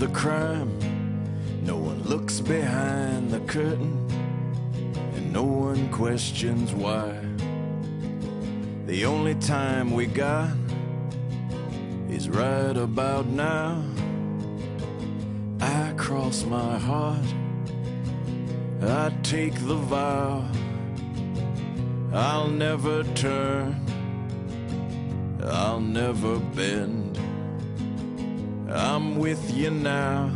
the crime. No one looks behind the curtain, and no one questions why. The only time we got is right about now. I cross my heart, I take the vow, I'll never turn, I'll never bend. I'm with you now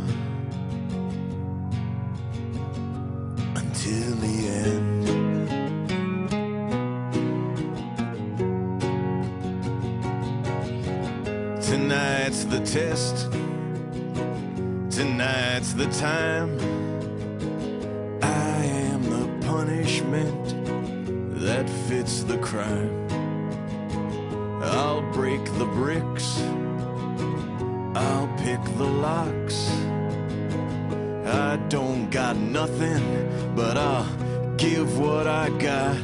until the end. Tonight's the test, tonight's the time. I am the punishment that fits the crime. I'll break the bricks, I'll pick the locks. I don't got nothing, but I'll give what I got.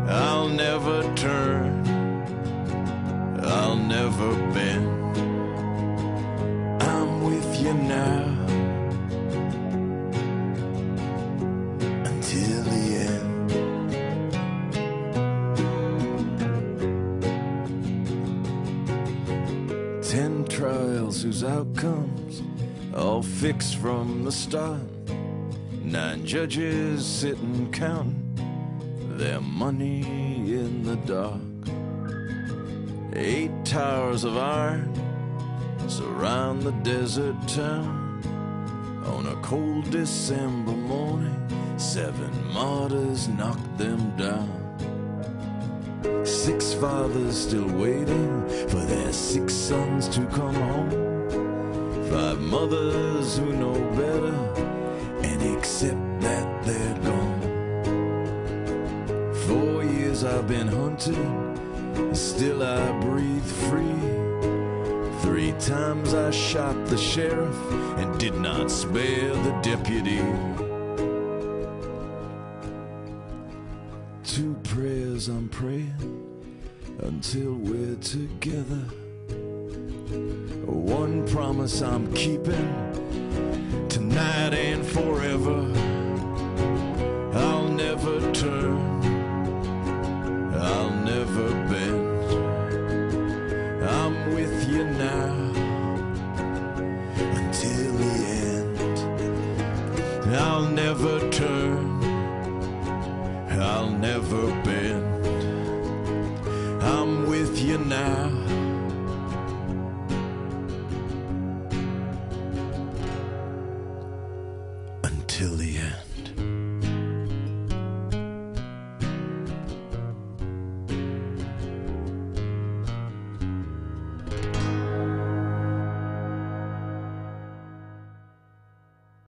I'll never turn, I'll never bend. I'm with you now until the end. Ten trials whose outcomes all fixed from the start. 9 judges sitting counting their money in the dark. 8 towers of iron surround the desert town. On a cold December morning, 7 martyrs knocked them down. 6 fathers still waiting for their 6 sons to come home. 5 mothers who know better and accept that they're gone. 4 years I've been hunted, still I breathe free. 3 times I shot the sheriff and did not spare the deputy. 2 prayers I'm praying until we're together. 1 promise I'm keeping tonight and forever.